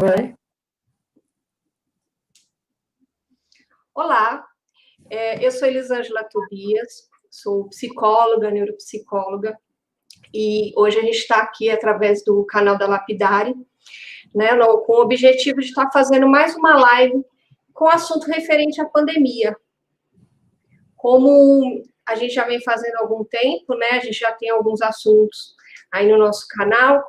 Vai. Olá, eu sou Elisângela Tobias, sou psicóloga, neuropsicóloga, e hoje a gente está aqui através do canal da Lapidare, né, com o objetivo de estar fazendo mais uma live com assunto referente à pandemia. Como a gente já vem fazendo há algum tempo, né, a gente já tem alguns assuntos aí no nosso canal,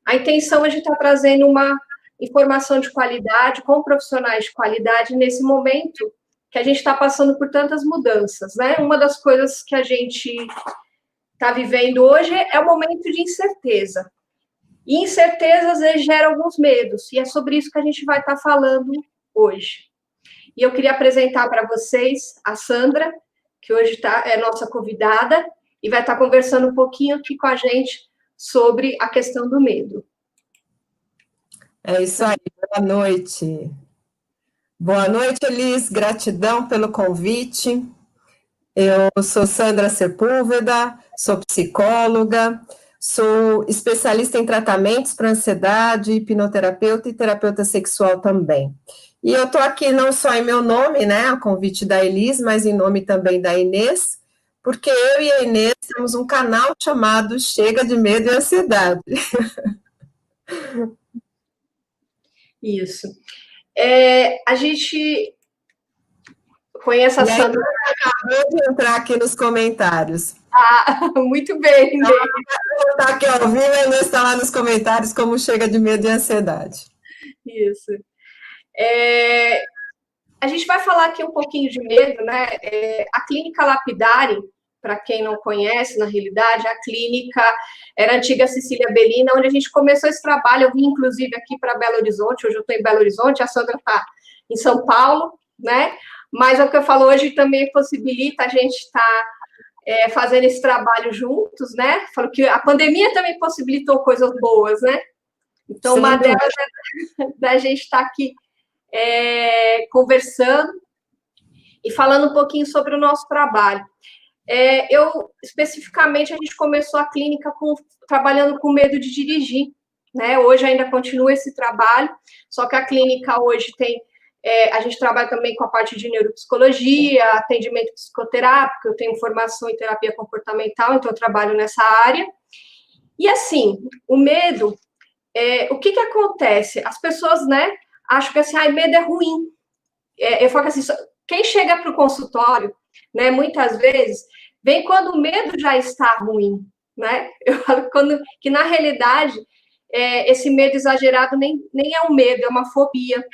a intenção é de estar trazendo uma informação de qualidade, com profissionais de qualidade nesse momento que a gente está passando por tantas mudanças, né? Uma das coisas que a gente está vivendo hoje é o momento de incerteza. E incerteza, às vezes, gera alguns medos, e é sobre isso que a gente vai estar falando hoje. E eu queria apresentar para vocês a Sandra, que hoje é nossa convidada, e vai estar conversando um pouquinho aqui com a gente sobre a questão do medo. É isso aí, boa noite. Boa noite, Elis, gratidão pelo convite. Eu sou Sandra Sepúlveda, sou psicóloga, sou especialista em tratamentos para ansiedade, hipnoterapeuta e terapeuta sexual também. E eu estou aqui não só em meu nome, né, a convite da Elis, mas em nome também da Inês, porque eu e a Inês temos um canal chamado Chega de Medo e Ansiedade. Isso. A gente conhece a Sandra. Acabou de entrar aqui nos comentários. Muito bem, Inês. Está aqui ao vivo, a Inês está lá nos comentários como Chega de Medo e Ansiedade. Isso. A gente vai falar aqui um pouquinho de medo, né? A clínica Lapidare, para quem não conhece, na realidade, a clínica era a antiga Cecília Bellina, onde a gente começou esse trabalho. Eu vim, inclusive, aqui para Belo Horizonte, hoje eu estou em Belo Horizonte, a Sandra está em São Paulo, né? Mas o que eu falo hoje também possibilita a gente estar fazendo esse trabalho juntos, né? Falo que a pandemia também possibilitou coisas boas, né? Então, uma delas é da gente estar aqui conversando e falando um pouquinho sobre o nosso trabalho. Especificamente, a gente começou a clínica trabalhando com medo de dirigir, né? Hoje ainda continua esse trabalho, só que a clínica hoje tem, a gente trabalha também com a parte de neuropsicologia, atendimento psicoterápico, eu tenho formação em terapia comportamental, então eu trabalho nessa área. E assim, o medo, o que acontece? As pessoas, né, acham que assim, medo é ruim. Eu falo assim, quem chega para o consultório, né, muitas vezes, vem quando o medo já está ruim, né? Eu falo que na realidade, esse medo exagerado nem é um medo, é uma fobia,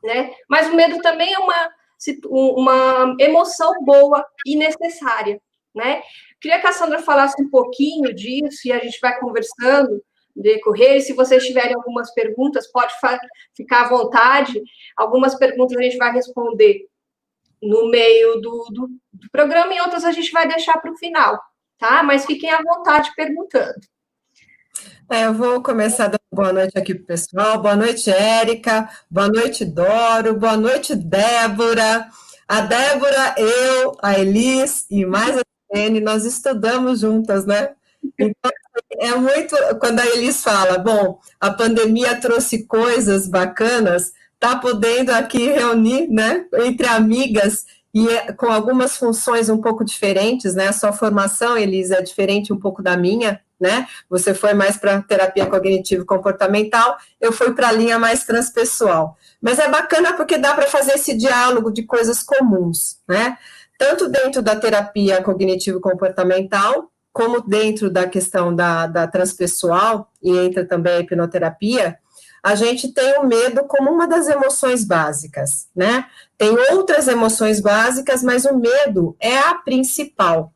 né? Mas o medo também é uma emoção boa e necessária, né? Queria que a Sandra falasse um pouquinho disso e a gente vai conversando no decorrer. E se vocês tiverem algumas perguntas, pode ficar à vontade. Algumas perguntas a gente vai responder no meio do programa e outras a gente vai deixar para o final, tá? Mas fiquem à vontade perguntando. Eu vou começar dando boa noite aqui para o pessoal. Boa noite, Érica. Boa noite, Doro. Boa noite, Débora. A Débora, eu, a Elis e mais a Helene, nós estudamos juntas, né? Então, é muito... Quando a Elis fala, bom, a pandemia trouxe coisas bacanas, tá podendo aqui reunir, né, entre amigas e com algumas funções um pouco diferentes, né? A sua formação, Elis, é diferente um pouco da minha, né? Você foi mais para terapia cognitivo-comportamental, eu fui para a linha mais transpessoal. Mas é bacana porque dá para fazer esse diálogo de coisas comuns, né? Tanto dentro da terapia cognitivo-comportamental, como dentro da questão da transpessoal, e entra também a hipnoterapia, a gente tem o medo como uma das emoções básicas, né? Tem outras emoções básicas, mas o medo é a principal.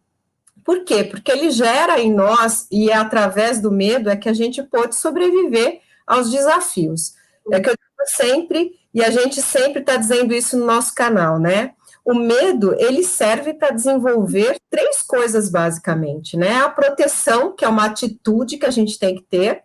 Por quê? Porque ele gera em nós, e é através do medo é que a gente pode sobreviver aos desafios. É que eu digo sempre, e a gente sempre está dizendo isso no nosso canal, né? O medo, ele serve para desenvolver 3 coisas, basicamente, né? A proteção, que é uma atitude que a gente tem que ter,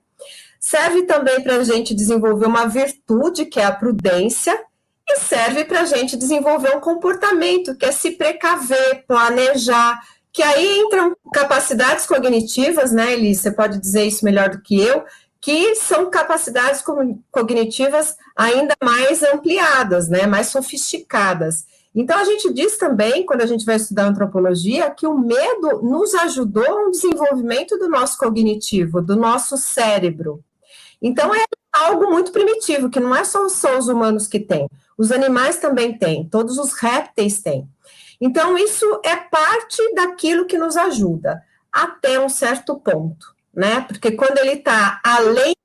serve também para a gente desenvolver uma virtude, que é a prudência, e serve para a gente desenvolver um comportamento, que é se precaver, planejar, que aí entram capacidades cognitivas, né, Elis? Você pode dizer isso melhor do que eu, que são capacidades cognitivas ainda mais ampliadas, né, mais sofisticadas. Então, a gente diz também, quando a gente vai estudar antropologia, que o medo nos ajudou no desenvolvimento do nosso cognitivo, do nosso cérebro. Então, é algo muito primitivo, que não é só os humanos que têm, os animais também têm, todos os répteis têm. Então, isso é parte daquilo que nos ajuda, até um certo ponto, né? Porque quando ele está além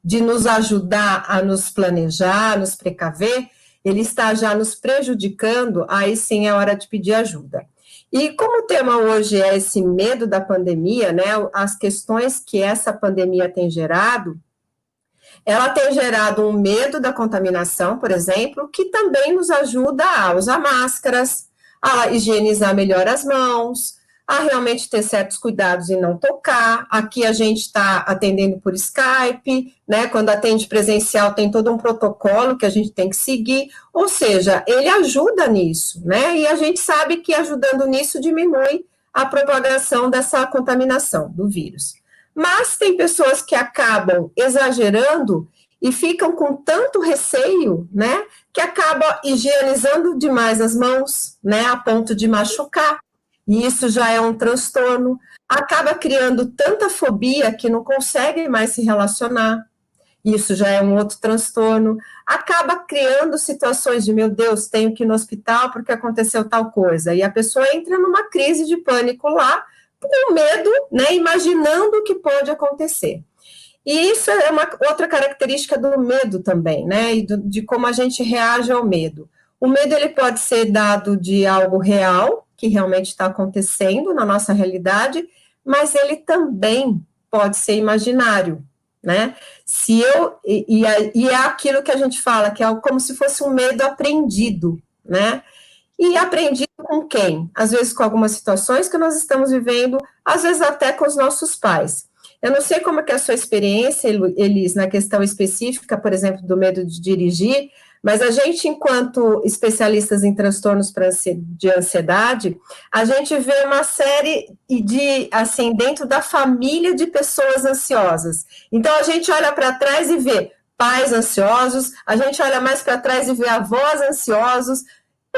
de nos ajudar a nos planejar, a nos precaver, ele está já nos prejudicando, aí sim é hora de pedir ajuda. E como o tema hoje é esse medo da pandemia, né? As questões que essa pandemia tem gerado, ela tem gerado um medo da contaminação, por exemplo, que também nos ajuda a usar máscaras, a higienizar melhor as mãos, a realmente ter certos cuidados em não tocar. Aqui a gente está atendendo por Skype, né? Quando atende presencial tem todo um protocolo que a gente tem que seguir, ou seja, ele ajuda nisso, né? E a gente sabe que ajudando nisso diminui a propagação dessa contaminação do vírus. Mas tem pessoas que acabam exagerando e ficam com tanto receio, né, que acaba higienizando demais as mãos, né, a ponto de machucar. E isso já é um transtorno. Acaba criando tanta fobia que não consegue mais se relacionar. Isso já é um outro transtorno. Acaba criando situações de, meu Deus, tenho que ir no hospital porque aconteceu tal coisa. E a pessoa entra numa crise de pânico lá, com medo, né, imaginando o que pode acontecer. E isso é uma outra característica do medo também, né, e de como a gente reage ao medo. O medo, ele pode ser dado de algo real, que realmente está acontecendo na nossa realidade, mas ele também pode ser imaginário, né, e é aquilo que a gente fala, que é como se fosse um medo aprendido, né, e aprendido com quem? Às vezes com algumas situações que nós estamos vivendo, às vezes até com os nossos pais. Eu não sei como é que é a sua experiência, Elis, na questão específica, por exemplo, do medo de dirigir, mas a gente, enquanto especialistas em transtornos de ansiedade, a gente vê uma série de, assim, dentro da família de pessoas ansiosas. Então, a gente olha para trás e vê pais ansiosos, a gente olha mais para trás e vê avós ansiosos,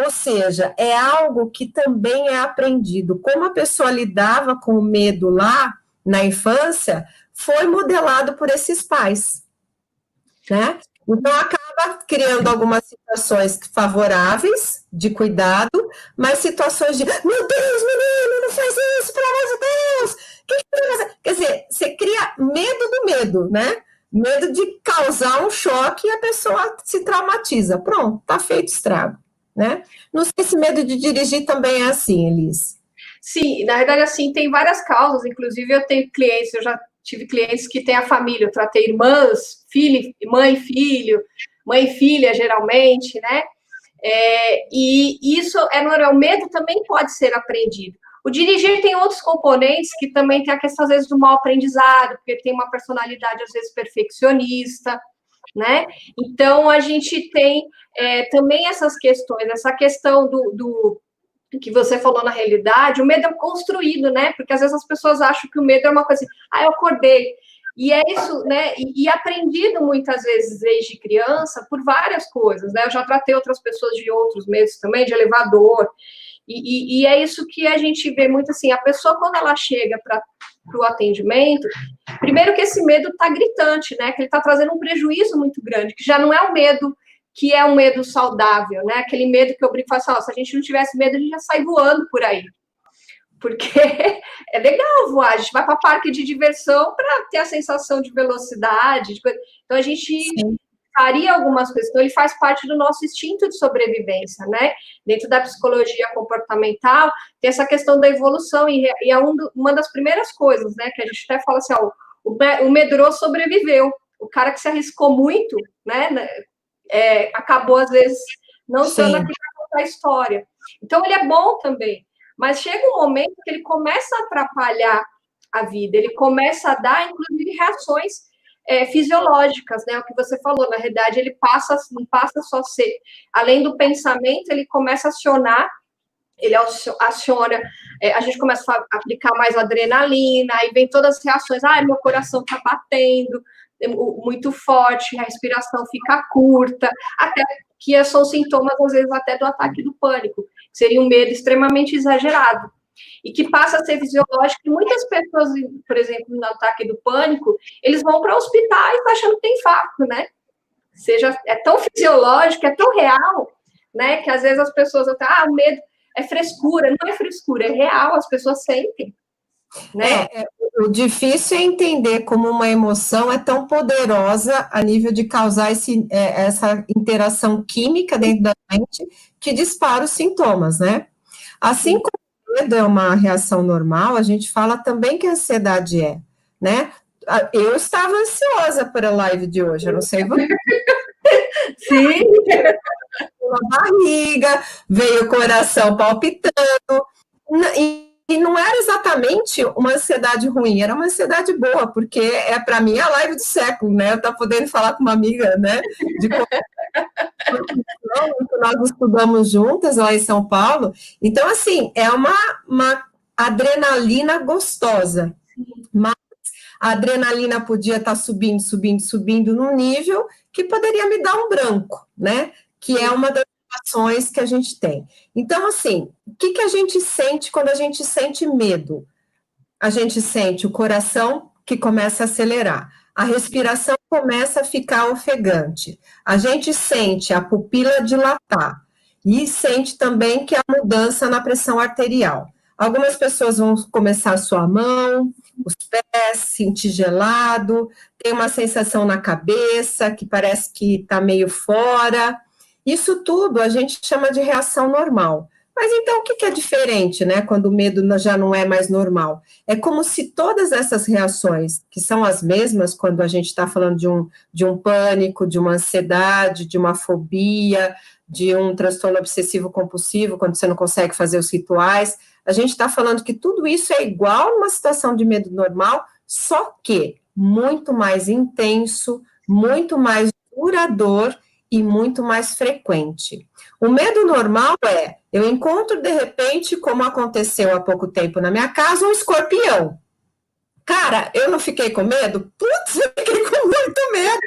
ou seja, é algo que também é aprendido. Como a pessoa lidava com o medo lá na infância, foi modelado por esses pais, né? Então, acaba criando algumas situações favoráveis, de cuidado, mas situações de, meu Deus, menino, não faz isso, pelo amor de Deus! O que você vai fazer? Quer dizer, você cria medo do medo, né? Medo de causar um choque e a pessoa se traumatiza. Pronto, tá feito estrago, né? Não sei se medo de dirigir também é assim, Elis. Sim, na verdade, assim, tem várias causas, inclusive eu tenho clientes, eu já tive clientes que têm a família, eu tratei irmãs, filho, mãe e filha, geralmente, né? E isso o medo também pode ser aprendido. O dirigir tem outros componentes que também tem a questão, às vezes, do mau aprendizado, porque tem uma personalidade, às vezes, perfeccionista, né? Então, a gente tem também essas questões, essa questão do que você falou na realidade, o medo é construído, né? Porque às vezes as pessoas acham que o medo é uma coisa assim, eu acordei. E é isso, né? E aprendido muitas vezes desde criança por várias coisas, né? Eu já tratei outras pessoas de outros medos também, de elevador. E é isso que a gente vê muito assim, a pessoa quando ela chega para o atendimento, primeiro que esse medo está gritante, né? Que ele está trazendo um prejuízo muito grande, que já não é um medo que é um medo saudável, né? Aquele medo que eu brinco e falo assim, se a gente não tivesse medo, a gente já sai voando por aí. Porque é legal voar, a gente vai para parque de diversão para ter a sensação de velocidade, de coisa. Então a gente faria algumas coisas, então ele faz parte do nosso instinto de sobrevivência, né? Dentro da psicologia comportamental, tem essa questão da evolução, e é uma das primeiras coisas, né? Que a gente até fala assim, o medroso sobreviveu, o cara que se arriscou muito, né? Acabou, às vezes, não estando aqui para contar a história. Então, ele é bom também, mas chega um momento que ele começa a atrapalhar a vida, ele começa a dar, inclusive, reações fisiológicas, né? O que você falou, na realidade, ele não passa só a ser, além do pensamento, ele começa a acionar, ele aciona, a gente começa a aplicar mais adrenalina, aí vem todas as reações, meu coração está batendo, muito forte, a respiração fica curta, até que são sintomas, às vezes, até do ataque do pânico. Seria um medo extremamente exagerado. E que passa a ser fisiológico, e muitas pessoas, por exemplo, no ataque do pânico, eles vão para hospitais achando que tem infarto, né? É tão fisiológico, é tão real, né? Que às vezes as pessoas até, o medo é frescura, não é frescura, é real, as pessoas sentem, né? O difícil é entender como uma emoção é tão poderosa a nível de causar essa interação química dentro da gente que dispara os sintomas, né? Assim como o medo é uma reação normal, a gente fala também que a ansiedade né? Eu estava ansiosa para a live de hoje, eu não sei você. Sim. Na barriga, veio o coração palpitando, e não era exatamente uma ansiedade ruim, era uma ansiedade boa, porque para mim a live do século, né? Eu estou podendo falar com uma amiga, né? De que nós estudamos juntas lá em São Paulo. Então, assim, é uma adrenalina gostosa. Mas a adrenalina podia estar subindo, subindo, subindo num nível que poderia me dar um branco, né? Que é uma das ações que a gente tem. Então, assim, o que a gente sente quando a gente sente medo? A gente sente o coração que começa a acelerar, a respiração começa a ficar ofegante, a gente sente a pupila dilatar e sente também que há mudança na pressão arterial. Algumas pessoas vão começar a suar a mão, os pés, sentir gelado, tem uma sensação na cabeça que parece que está meio fora. Isso tudo a gente chama de reação normal. Mas então o que é diferente, né, quando o medo já não é mais normal? É como se todas essas reações, que são as mesmas quando a gente está falando de um pânico, de uma ansiedade, de uma fobia, de um transtorno obsessivo compulsivo, quando você não consegue fazer os rituais, a gente está falando que tudo isso é igual numa situação de medo normal, só que muito mais intenso, muito mais duradouro e muito mais frequente. O medo normal eu encontro de repente, como aconteceu há pouco tempo na minha casa, um escorpião. Cara, eu não fiquei com medo? Putz, eu fiquei com muito medo.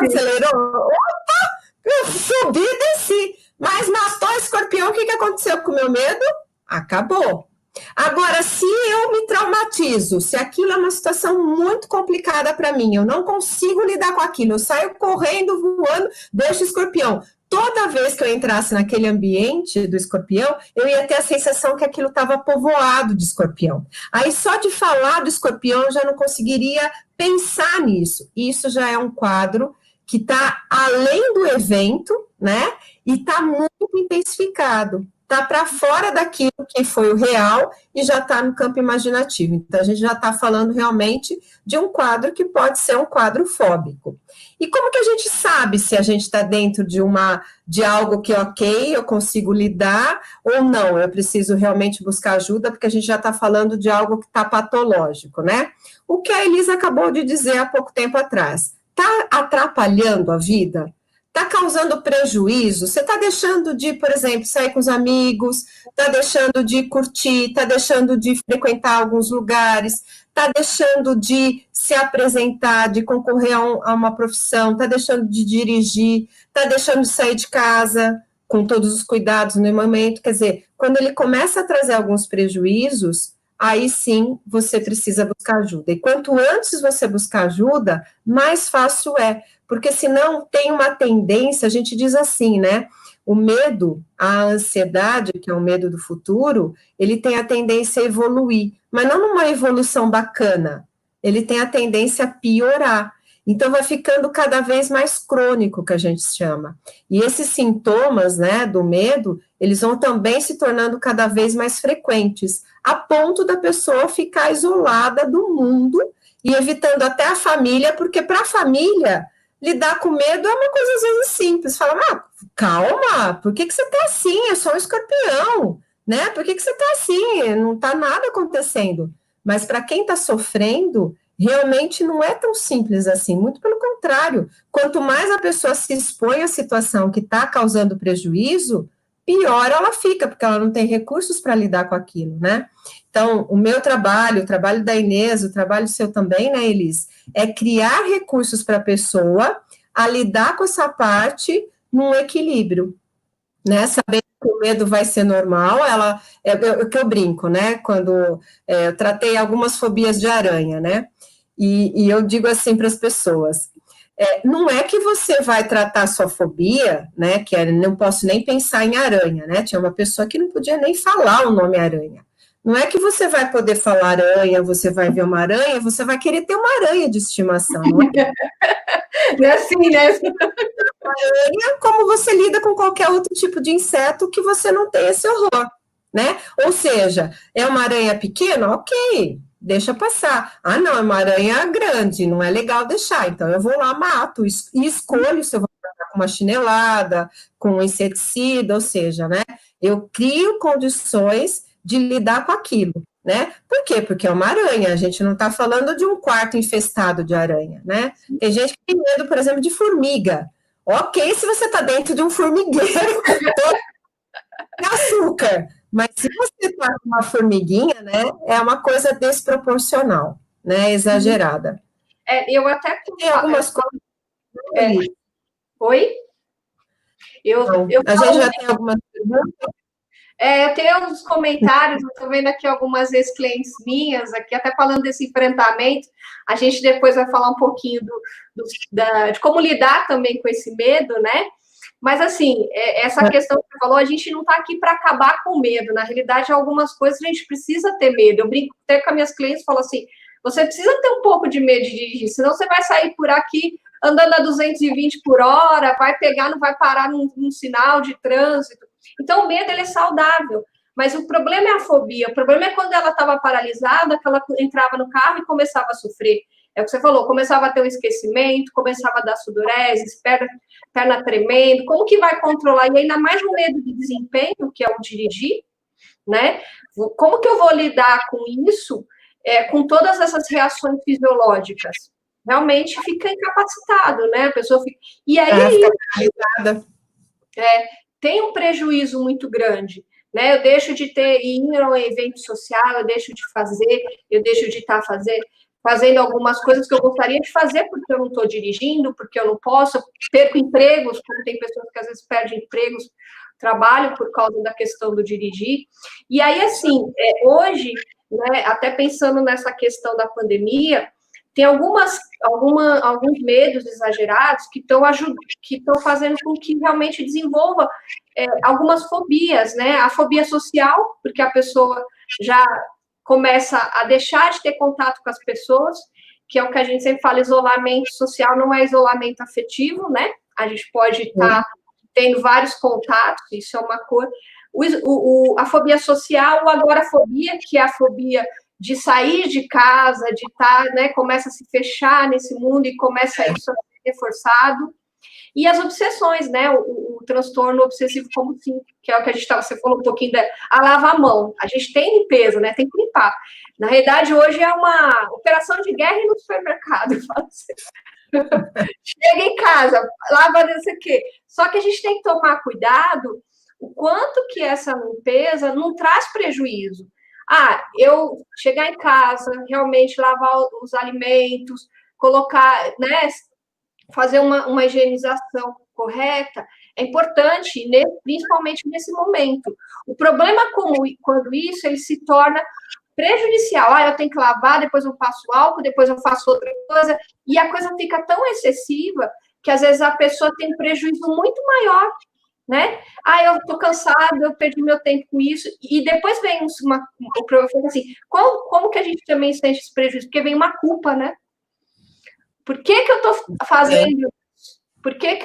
Acelerou? Opa! Eu subi e desci. Mas matou o escorpião, o que aconteceu com o meu medo? Acabou. Agora, se eu me traumatizo, se aquilo é uma situação muito complicada para mim, eu não consigo lidar com aquilo, eu saio correndo, voando, deixo o escorpião. Toda vez que eu entrasse naquele ambiente do escorpião, eu ia ter a sensação que aquilo estava povoado de escorpião. Aí, só de falar do escorpião, eu já não conseguiria pensar nisso. Isso já é um quadro que está além do evento, né? E está muito intensificado. Está para fora daquilo que foi o real e já está no campo imaginativo. Então, a gente já está falando realmente de um quadro que pode ser um quadro fóbico. E como que a gente sabe se a gente está dentro de algo que, ok, eu consigo lidar ou não? Eu preciso realmente buscar ajuda, porque a gente já está falando de algo que está patológico, né? O que a Elisa acabou de dizer há pouco tempo atrás. Está atrapalhando a vida? Está causando prejuízo? Você está deixando de, por exemplo, sair com os amigos, está deixando de curtir, está deixando de frequentar alguns lugares, está deixando de se apresentar, de concorrer a uma profissão, está deixando de dirigir, está deixando de sair de casa com todos os cuidados no momento. Quer dizer, quando ele começa a trazer alguns prejuízos, aí sim você precisa buscar ajuda. E quanto antes você buscar ajuda, mais fácil é. Porque senão tem uma tendência, a gente diz assim, né? O medo, a ansiedade, que é o medo do futuro, ele tem a tendência a evoluir, mas não numa evolução bacana, ele tem a tendência a piorar. Então, vai ficando cada vez mais crônico, que a gente chama. E esses sintomas, né, do medo, eles vão também se tornando cada vez mais frequentes, a ponto da pessoa ficar isolada do mundo e evitando até a família, porque para a família lidar com medo é uma coisa às vezes simples. Fala, calma, por que você está assim? É só um escorpião, né? Por que você está assim? Não está nada acontecendo. Mas para quem está sofrendo, realmente não é tão simples assim. Muito pelo contrário. Quanto mais a pessoa se expõe à situação que está causando prejuízo, pior ela fica, porque ela não tem recursos para lidar com aquilo, né? Então, o meu trabalho, o trabalho da Inês, o trabalho seu também, né, Elis, é criar recursos para a pessoa a lidar com essa parte num equilíbrio, né? Sabendo que o medo vai ser normal, é o que eu brinco, né? Quando eu tratei algumas fobias de aranha, né? E eu digo assim para as pessoas: não é que você vai tratar a sua fobia, né? Que não posso nem pensar em aranha, né? Tinha uma pessoa que não podia nem falar o nome aranha. Não é que você vai poder falar aranha, você vai ver uma aranha, você vai querer ter uma aranha de estimação, não é? Não é assim, né? Aranha, como você lida com qualquer outro tipo de inseto que você não tem esse horror, né? Ou seja, é uma aranha pequena? Ok, deixa passar. Ah, não, é uma aranha grande, não é legal deixar. Então eu vou lá, mato e escolho se eu vou tratar com uma chinelada, com um inseticida, ou seja, né? Eu crio condições de lidar com aquilo, né? Por quê? Porque é uma aranha, a gente não está falando de um quarto infestado de aranha, né? Tem gente que tem medo, por exemplo, de formiga. Ok, se você está dentro de um formigueiro, tem açúcar. Mas se você está com uma formiguinha, né, é uma coisa desproporcional, né, exagerada. Eu até... Tem algumas coisas... Oi? A gente já tem algumas perguntas. Eu tenho uns comentários, eu estou vendo aqui algumas ex-clientes minhas, aqui até falando desse enfrentamento, a gente depois vai falar um pouquinho de como lidar também com esse medo, né? Mas, assim, essa questão que você falou, a gente não está aqui para acabar com o medo, na realidade, algumas coisas a gente precisa ter medo, eu brinco até com as minhas clientes, falo assim, você precisa ter um pouco de medo de dirigir, senão você vai sair por aqui andando a 220 por hora, vai pegar, não vai parar num sinal de trânsito. Então, o medo, ele é saudável. Mas o problema é a fobia. O problema é quando ela estava paralisada, que ela entrava no carro e começava a sofrer. É o que você falou, começava a ter um esquecimento, começava a dar sudorese, perna tremendo. Como que vai controlar? E ainda mais o medo de desempenho, que é o dirigir, né? Como que eu vou lidar com isso, com todas essas reações fisiológicas? Realmente fica incapacitado, né? A pessoa fica... E aí... tem um prejuízo muito grande, né? Eu deixo de ir a um evento social, eu deixo de fazer, eu deixo de estar fazendo algumas coisas que eu gostaria de fazer porque eu não estou dirigindo, porque eu não posso, perco empregos, como tem pessoas que às vezes perdem empregos, trabalho por causa da questão do dirigir. E aí, assim, hoje, né, até pensando nessa questão da pandemia, tem alguns medos exagerados que estão fazendo com que realmente desenvolva algumas fobias, né? A fobia social, porque a pessoa já começa a deixar de ter contato com as pessoas, que é o que a gente sempre fala, isolamento social não é isolamento afetivo, né? A gente pode estar tendo vários contatos, isso é uma coisa. A fobia social, ou agorafobia, que é a fobia de sair de casa, de estar, né, começa a se fechar nesse mundo e começa isso a ser reforçado. E as obsessões, né, o transtorno obsessivo compulsivo, que é o que você falou um pouquinho a lavar a mão. A gente tem limpeza, né, tem que limpar. Na realidade, hoje é uma operação de guerra no supermercado. Chega em casa, lava não sei o quê. Só que a gente tem que tomar cuidado o quanto que essa limpeza não traz prejuízo. Eu chegar em casa, realmente lavar os alimentos, colocar, né, fazer uma higienização correta, é importante, né, principalmente nesse momento. O problema quando isso ele se torna prejudicial. Eu tenho que lavar, depois eu passo álcool, depois eu faço outra coisa, e a coisa fica tão excessiva que às vezes a pessoa tem um prejuízo muito maior, né? Eu tô cansado, eu perdi meu tempo com isso, e depois vem o problema assim, como que a gente também sente esse prejuízo? Porque vem uma culpa, né? Por que eu tô fazendo isso? Por que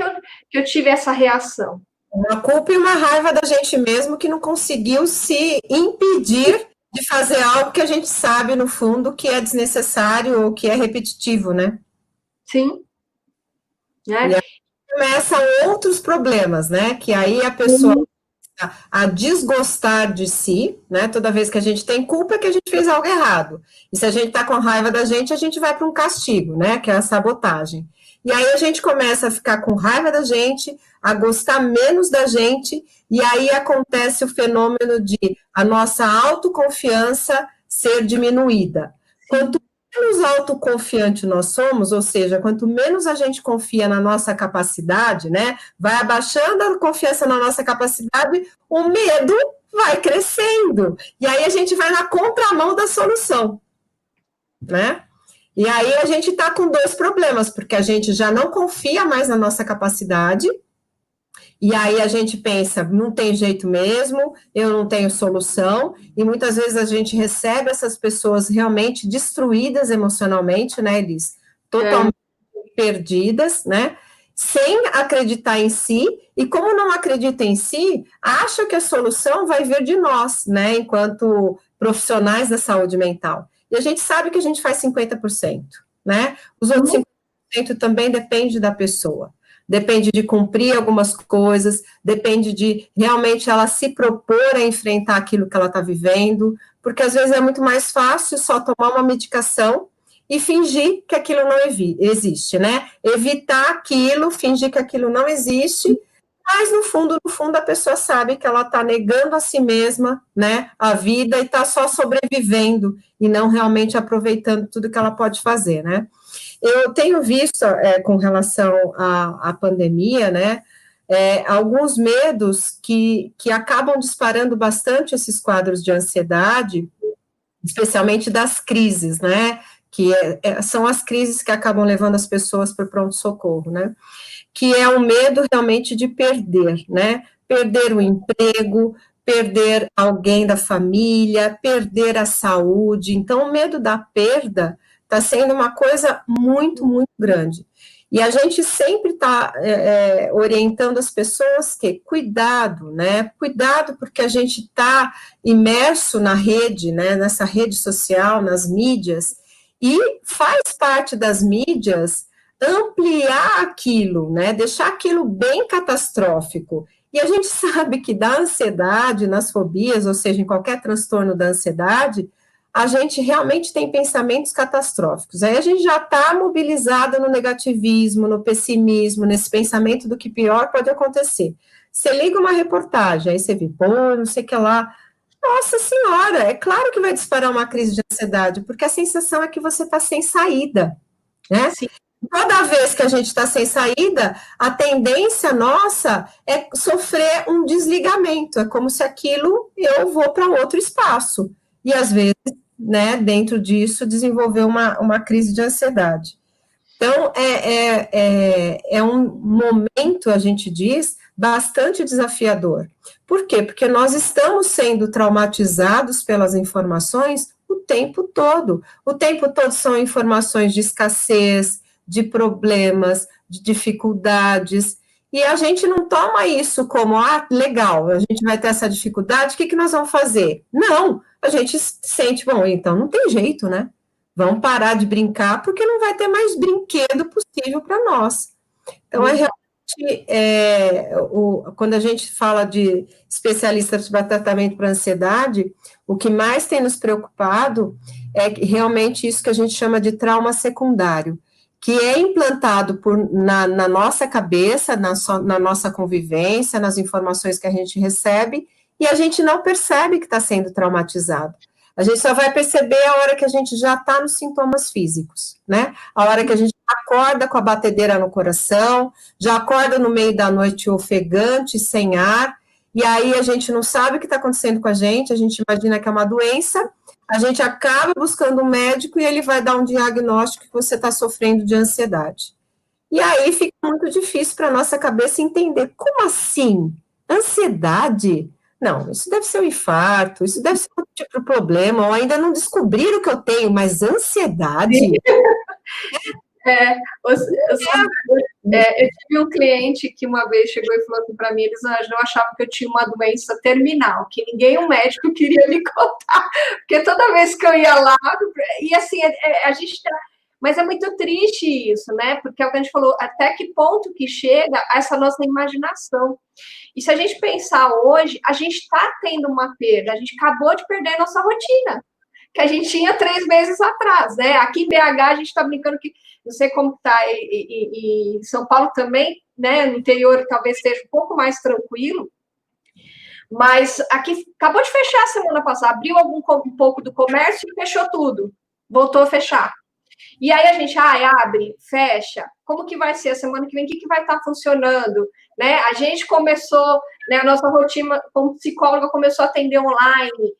eu tive essa reação? Uma culpa e uma raiva da gente mesmo que não conseguiu se impedir de fazer algo que a gente sabe, no fundo, que é desnecessário ou que é repetitivo, né? Sim. Né? E aí começam outros problemas, né? Que aí a pessoa começa a desgostar de si, né? Toda vez que a gente tem culpa é que a gente fez algo errado. E se a gente tá com raiva da gente, a gente vai para um castigo, né? Que é a sabotagem. E aí a gente começa a ficar com raiva da gente, a gostar menos da gente, e aí acontece o fenômeno de a nossa autoconfiança ser diminuída. Quanto menos autoconfiante nós somos, ou seja, quanto menos a gente confia na nossa capacidade, né, vai abaixando a confiança na nossa capacidade, o medo vai crescendo. E aí a gente vai na contramão da solução, né? E aí a gente está com dois problemas, porque a gente já não confia mais na nossa capacidade, e aí a gente pensa, não tem jeito mesmo, eu não tenho solução, e muitas vezes a gente recebe essas pessoas realmente destruídas emocionalmente, né, Elis? Totalmente perdidas, né? Sem acreditar em si, e como não acredita em si, acha que a solução vai vir de nós, né, enquanto profissionais da saúde mental. E a gente sabe que a gente faz 50%, né? Os outros 50% também depende da pessoa. Depende de cumprir algumas coisas, depende de realmente ela se propor a enfrentar aquilo que ela está vivendo, porque às vezes é muito mais fácil só tomar uma medicação e fingir que aquilo não existe, né? Evitar aquilo, fingir que aquilo não existe, mas no fundo, a pessoa sabe que ela está negando a si mesma, né, a vida e está só sobrevivendo e não realmente aproveitando tudo que ela pode fazer, né? Eu tenho visto, com relação à pandemia, né, alguns medos que acabam disparando bastante esses quadros de ansiedade, especialmente das crises, né, que são as crises que acabam levando as pessoas para o pronto-socorro, né, que é o medo realmente de perder, né, perder o emprego, perder alguém da família, perder a saúde. Então, o medo da perda está sendo uma coisa muito, muito grande. E a gente sempre está orientando as pessoas que cuidado, né? Cuidado, porque a gente está imerso na rede, né? Nessa rede social, nas mídias, e faz parte das mídias ampliar aquilo, né? Deixar aquilo bem catastrófico. E a gente sabe que da ansiedade, nas fobias, ou seja, em qualquer transtorno da ansiedade, a gente realmente tem pensamentos catastróficos. Aí a gente já está mobilizada no negativismo, no pessimismo, nesse pensamento do que pior pode acontecer. Você liga uma reportagem, aí você vê, pô, não sei o que lá. Nossa Senhora, é claro que vai disparar uma crise de ansiedade, porque a sensação é que você está sem saída, né? Sim. Toda vez que a gente está sem saída, a tendência nossa é sofrer um desligamento, é como se aquilo eu vou para outro espaço. E às vezes, né, dentro disso, desenvolver uma crise de ansiedade. Então, é um momento, a gente diz, bastante desafiador. Por quê? Porque nós estamos sendo traumatizados pelas informações o tempo todo. O tempo todo são informações de escassez, de problemas, de dificuldades, e a gente não toma isso como, legal, a gente vai ter essa dificuldade, o que nós vamos fazer? Não, a gente sente, bom, então não tem jeito, né? Vamos parar de brincar, porque não vai ter mais brinquedo possível para nós. Então, realmente, quando a gente fala de especialistas para tratamento para ansiedade, o que mais tem nos preocupado é realmente isso que a gente chama de trauma secundário, que é implantado na nossa cabeça, na nossa convivência, nas informações que a gente recebe, e a gente não percebe que está sendo traumatizado. A gente só vai perceber a hora que a gente já está nos sintomas físicos, né? A hora que a gente acorda com a batedeira no coração, já acorda no meio da noite ofegante, sem ar, e aí a gente não sabe o que está acontecendo com a gente imagina que é uma doença, a gente acaba buscando um médico e ele vai dar um diagnóstico que você está sofrendo de ansiedade. E aí fica muito difícil para a nossa cabeça entender, como assim? Ansiedade? Não, isso deve ser um infarto, isso deve ser outro tipo de problema, ou ainda não descobriram o que eu tenho, mas ansiedade? Eu tive um cliente que uma vez chegou e falou assim para mim, eles não achavam que eu tinha uma doença terminal, que ninguém, um médico, queria me contar, porque toda vez que eu ia lá, e assim, a gente tá, mas é muito triste isso, né, porque é o que a gente falou, até que ponto que chega essa nossa imaginação, e se a gente pensar hoje, a gente está tendo uma perda, a gente acabou de perder a nossa rotina. que a gente tinha 3 meses atrás, né? Aqui em BH a gente está brincando que, não sei como está, e São Paulo também, né? No interior talvez esteja um pouco mais tranquilo, mas aqui acabou de fechar a semana passada, abriu um pouco do comércio e fechou tudo, voltou a fechar. E aí a gente abre, fecha. Como que vai ser a semana que vem? O que vai estar funcionando? Né? A gente começou, né, a nossa rotina como psicóloga começou a atender online.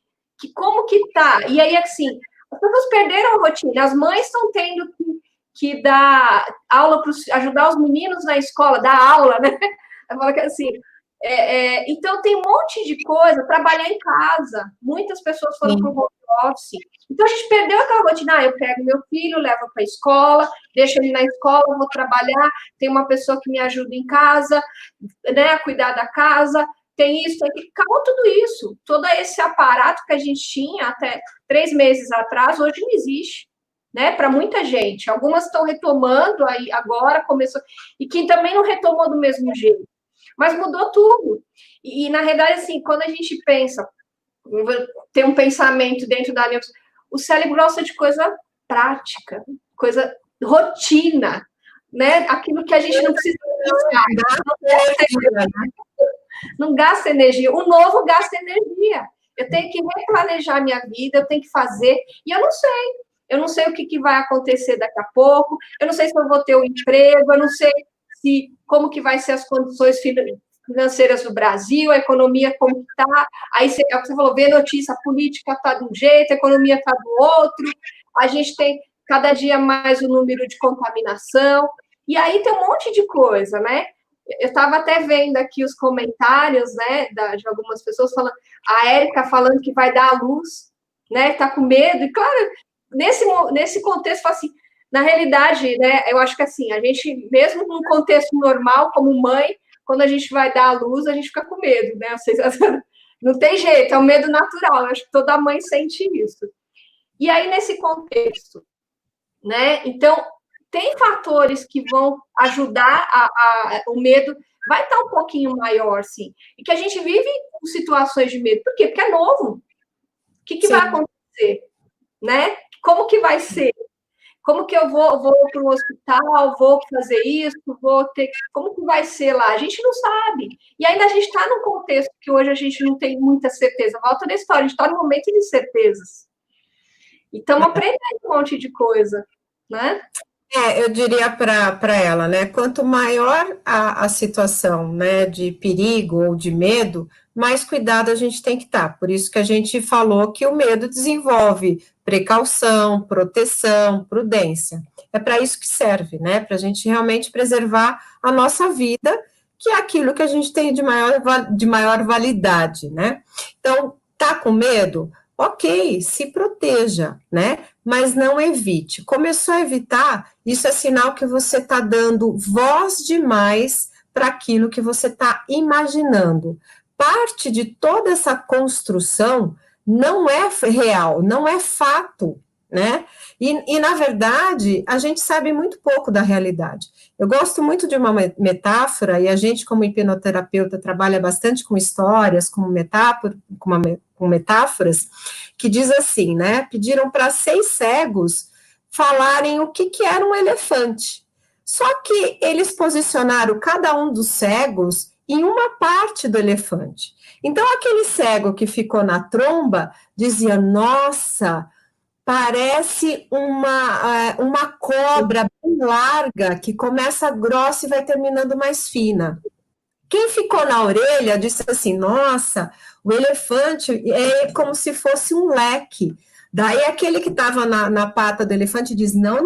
Como que tá? E aí, assim, as pessoas perderam a rotina. As mães estão tendo que dar aula para ajudar os meninos na escola, dar aula, né? Eu falo que assim, então tem um monte de coisa, trabalhar em casa. Muitas pessoas foram para o home office. Então a gente perdeu aquela rotina. Eu pego meu filho, levo para a escola, deixo ele na escola, vou trabalhar, tem uma pessoa que me ajuda em casa, né, a cuidar da casa, tem isso, acabou tudo isso. Todo esse aparato que a gente tinha até 3 meses atrás, hoje não existe. Né, para muita gente. Algumas estão retomando aí agora, começou, e quem também não retomou do mesmo jeito. Mas mudou tudo. E na realidade, assim, quando a gente pensa, tem um pensamento dentro da neuro, o cérebro gosta de coisa prática, coisa rotina, né? Aquilo que a gente não precisa não gasta energia. O novo gasta energia. Eu tenho que replanejar minha vida, eu tenho que fazer, e eu não sei. Eu não sei o que vai acontecer daqui a pouco, eu não sei se eu vou ter um emprego, eu não sei como que vai ser as condições financeiras do Brasil, a economia como que está. Aí você falou, vê notícia, a política está de um jeito, a economia está do outro, a gente tem cada dia mais o número de contaminação, e aí tem um monte de coisa, né? Eu estava até vendo aqui os comentários, né, de algumas pessoas falando, a Érica falando que vai dar à luz, né, está com medo, e claro, nesse contexto, assim, na realidade, né, eu acho que assim, a gente, mesmo num contexto normal, como mãe, quando a gente vai dar à luz, a gente fica com medo, né? Não tem jeito, é um medo natural, eu acho que toda mãe sente isso. E aí, nesse contexto, né, então, tem fatores que vão ajudar o medo, vai estar um pouquinho maior, sim, e que a gente vive com situações de medo. Por quê? Porque é novo. O que vai acontecer? Né? Como que vai ser? Como que eu vou para o hospital, vou fazer isso, como que vai ser lá? A gente não sabe. E ainda a gente está num contexto que hoje a gente não tem muita certeza. Volta da história, a gente está num momento de certezas. E estamos aprendendo um monte de coisa, né? Eu diria para ela, né? Quanto maior a situação, né, de perigo ou de medo, mais cuidado a gente tem que estar. Por isso que a gente falou que o medo desenvolve precaução, proteção, prudência. É para isso que serve, né? Para a gente realmente preservar a nossa vida, que é aquilo que a gente tem de maior validade, né? Então, tá com medo? Ok, se proteja, né? Mas não evite. Começou a evitar, isso é sinal que você está dando voz demais para aquilo que você está imaginando. Parte de toda essa construção não é real, não é fato, né? E, na verdade, a gente sabe muito pouco da realidade. Eu gosto muito de uma metáfora, e a gente, como hipnoterapeuta, trabalha bastante com histórias, com metáforas, que diz assim, né? Pediram para 6 cegos falarem o que era um elefante. Só que eles posicionaram cada um dos cegos em uma parte do elefante. Então, aquele cego que ficou na tromba dizia, nossa, parece uma cobra bem larga, que começa grossa e vai terminando mais fina. Quem ficou na orelha disse assim, nossa, o elefante é como se fosse um leque. Daí aquele que estava na pata do elefante diz, não,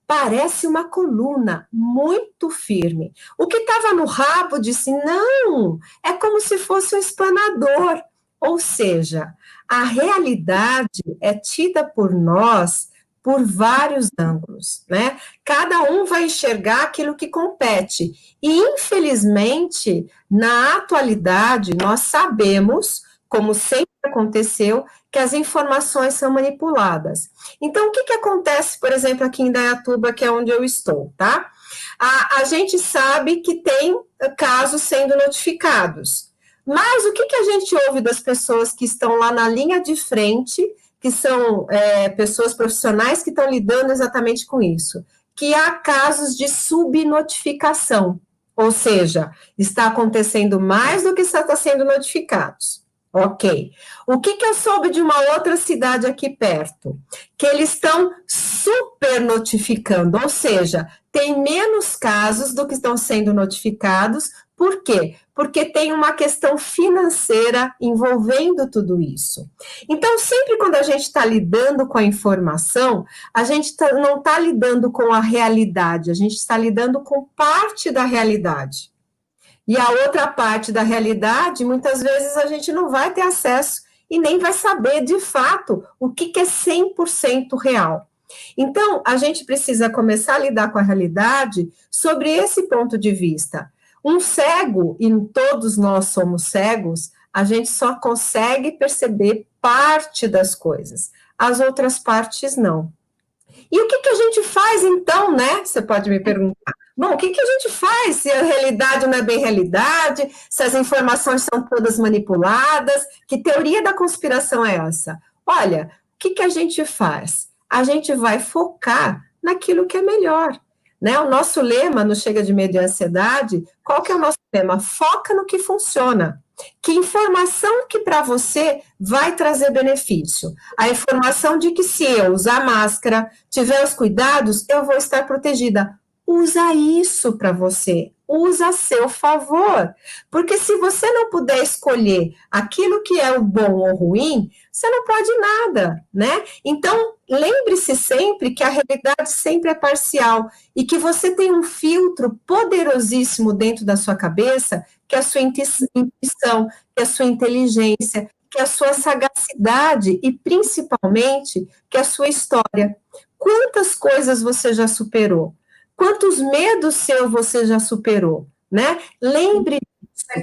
parece uma coluna muito firme. O que estava no rabo disse, não, é como se fosse um espanador. Ou seja, a realidade é tida por nós por vários ângulos, né? Cada um vai enxergar aquilo que compete. E, infelizmente, na atualidade, nós sabemos, como sempre aconteceu, que as informações são manipuladas. Então, o que acontece, por exemplo, aqui em Indaiatuba, que é onde eu estou, tá? A gente sabe que tem casos sendo notificados, mas o que a gente ouve das pessoas que estão lá na linha de frente, que são pessoas profissionais que estão lidando exatamente com isso, que há casos de subnotificação, ou seja, está acontecendo mais do que está sendo notificados. Ok. O que eu soube de uma outra cidade aqui perto? Que eles estão super notificando, ou seja, tem menos casos do que estão sendo notificados. Por quê? Porque tem uma questão financeira envolvendo tudo isso. Então, sempre quando a gente está lidando com a informação, a gente não está lidando com a realidade, a gente está lidando com parte da realidade. E a outra parte da realidade, muitas vezes a gente não vai ter acesso e nem vai saber, de fato, o que é 100% real. Então, a gente precisa começar a lidar com a realidade sobre esse ponto de vista. Um cego, e todos nós somos cegos, a gente só consegue perceber parte das coisas, as outras partes não. E o que a gente faz então, né? Você pode me perguntar. Bom, o que a gente faz se a realidade não é bem realidade, se as informações são todas manipuladas? Que teoria da conspiração é essa? Olha, o que a gente faz? A gente vai focar naquilo que é melhor, né? O nosso lema no Chega de Medo e Ansiedade, qual que é o nosso lema? Foca no que funciona. Que informação que para você vai trazer benefício? A informação de que se eu usar máscara, tiver os cuidados, eu vou estar protegida. Usa isso para você, usa a seu favor, porque se você não puder escolher aquilo que é o bom ou ruim, você não pode nada, né? Então, lembre-se sempre que a realidade sempre é parcial e que você tem um filtro poderosíssimo dentro da sua cabeça, que é a sua intuição, que é a sua inteligência, que é a sua sagacidade e, principalmente, que é a sua história. Quantas coisas você já superou? Quantos medos seus você já superou, né? Lembre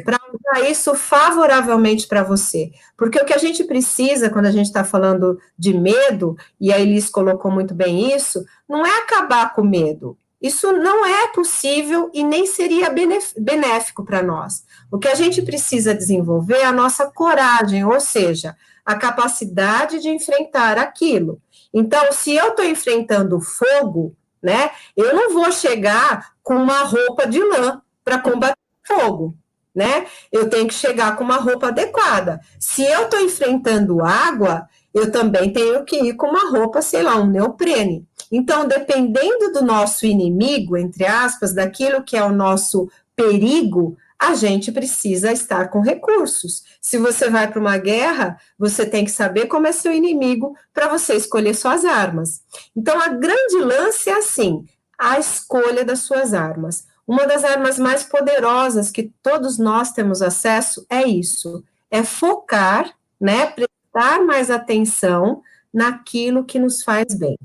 para usar isso favoravelmente para você, porque o que a gente precisa, quando a gente está falando de medo, e a Elis colocou muito bem isso, não é acabar com o medo. Isso não é possível e nem seria benéfico para nós. O que a gente precisa desenvolver é a nossa coragem, ou seja, a capacidade de enfrentar aquilo. Então, se eu estou enfrentando fogo, né? Eu não vou chegar com uma roupa de lã para combater fogo, né? Eu tenho que chegar com uma roupa adequada. Se eu estou enfrentando água, eu também tenho que ir com uma roupa, sei lá, um neoprene. Então, dependendo do nosso inimigo, entre aspas, daquilo que é o nosso perigo, a gente precisa estar com recursos. Se você vai para uma guerra, você tem que saber como é seu inimigo para você escolher suas armas. Então, a grande lance é assim, a escolha das suas armas. Uma das armas mais poderosas que todos nós temos acesso é isso, é focar, né, prestar mais atenção naquilo que nos faz bem.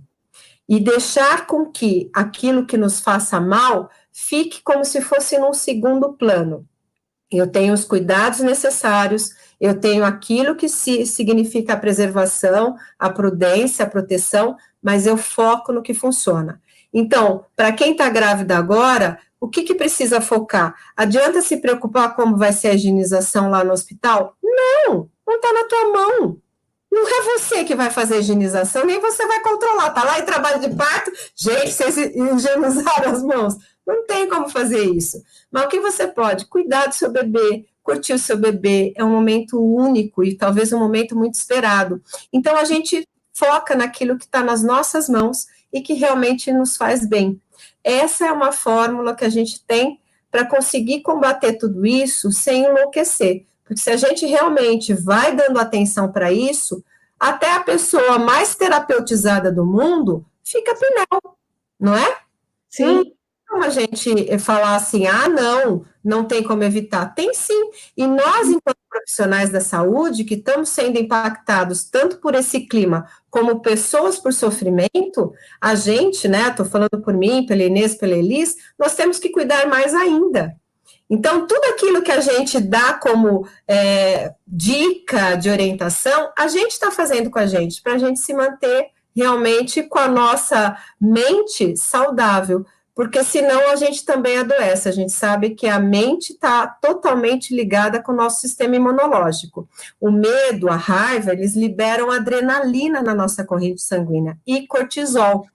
E deixar com que aquilo que nos faça mal fique como se fosse num segundo plano. Eu tenho os cuidados necessários, eu tenho aquilo que significa a preservação, a prudência, a proteção, mas eu foco no que funciona. Então, para quem está grávida agora, o que precisa focar? Adianta se preocupar como vai ser a higienização lá no hospital? Não está na tua mão. Não é você que vai fazer a higienização, nem você vai controlar. Está lá em trabalho de parto, gente, vocês higienizaram as mãos. Não tem como fazer isso. Mas o que você pode? Cuidar do seu bebê, curtir o seu bebê, é um momento único e talvez um momento muito esperado. Então, a gente foca naquilo que está nas nossas mãos e que realmente nos faz bem. Essa é uma fórmula que a gente tem para conseguir combater tudo isso sem enlouquecer. Porque se a gente realmente vai dando atenção para isso, até a pessoa mais terapeutizada do mundo fica pinel, não é? Sim. Como a gente falar assim, não tem como evitar. Tem sim. E nós, enquanto profissionais da saúde, que estamos sendo impactados tanto por esse clima, como pessoas por sofrimento, a gente, né, estou falando por mim, pela Inês, pela Elis, nós temos que cuidar mais ainda. Então, tudo aquilo que a gente dá como dica de orientação, a gente está fazendo com a gente, para a gente se manter realmente com a nossa mente saudável. porque senão a gente também adoece. A gente sabe que a mente está totalmente ligada com o nosso sistema imunológico. O medo, a raiva, eles liberam adrenalina na nossa corrente sanguínea e cortisol.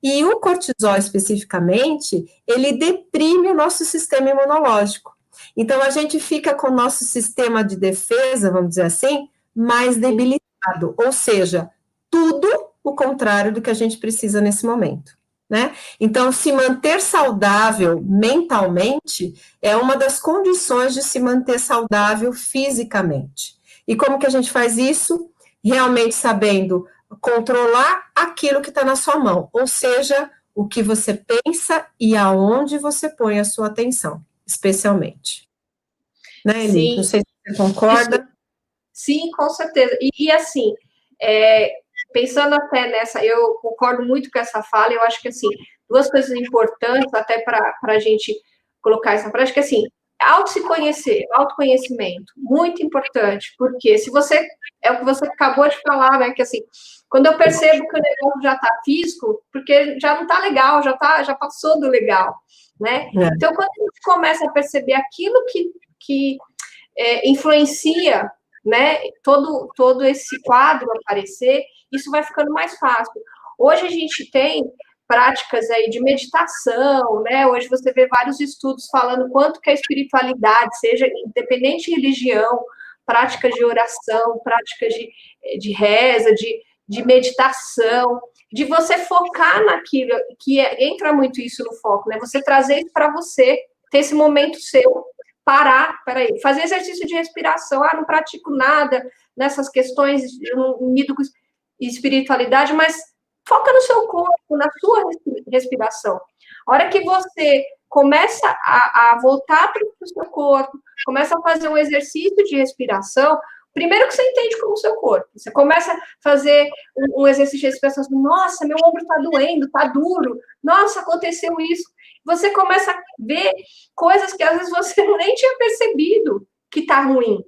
E o cortisol, especificamente, ele deprime o nosso sistema imunológico. Então, a gente fica com o nosso sistema de defesa, vamos dizer assim, mais debilitado. Ou seja, tudo o contrário do que a gente precisa nesse momento. Né? Então, se manter saudável mentalmente é uma das condições de se manter saudável fisicamente. E como que a gente faz isso? Realmente sabendo controlar aquilo que está na sua mão, ou seja, o que você pensa e aonde você põe a sua atenção, especialmente. Né, Eli? Sim, Não sei se você concorda. sim, com certeza. E assim, pensando até nessa, eu concordo muito com essa fala, eu acho que, assim, duas coisas importantes até para a gente colocar essa prática, assim, se conhecer, autoconhecimento, muito importante, porque se você, é o que você acabou de falar, né, que assim, quando eu percebo que o negócio já está físico, porque já não está legal, já passou do legal, né, então quando a gente começa a perceber aquilo que influencia, né, todo esse quadro aparecer, isso vai ficando mais fácil. Hoje a gente tem práticas aí de meditação, né? Hoje você vê vários estudos falando quanto que a espiritualidade, seja independente de religião, práticas de oração, práticas de reza, de meditação, de você focar naquilo, que entra muito isso no foco, né? Você trazer isso para você, ter esse momento seu, parar, peraí, fazer exercício de respiração, não pratico nada nessas questões, eu não lido com espiritualidade, mas foca no seu corpo, na sua respiração. A hora que você começa a voltar para o seu corpo, começa a fazer um exercício de respiração, primeiro que você entende como o seu corpo. Você começa a fazer um exercício de respiração, nossa, meu ombro está doendo, está duro, nossa, aconteceu isso. Você começa a ver coisas que às vezes você nem tinha percebido que está ruim.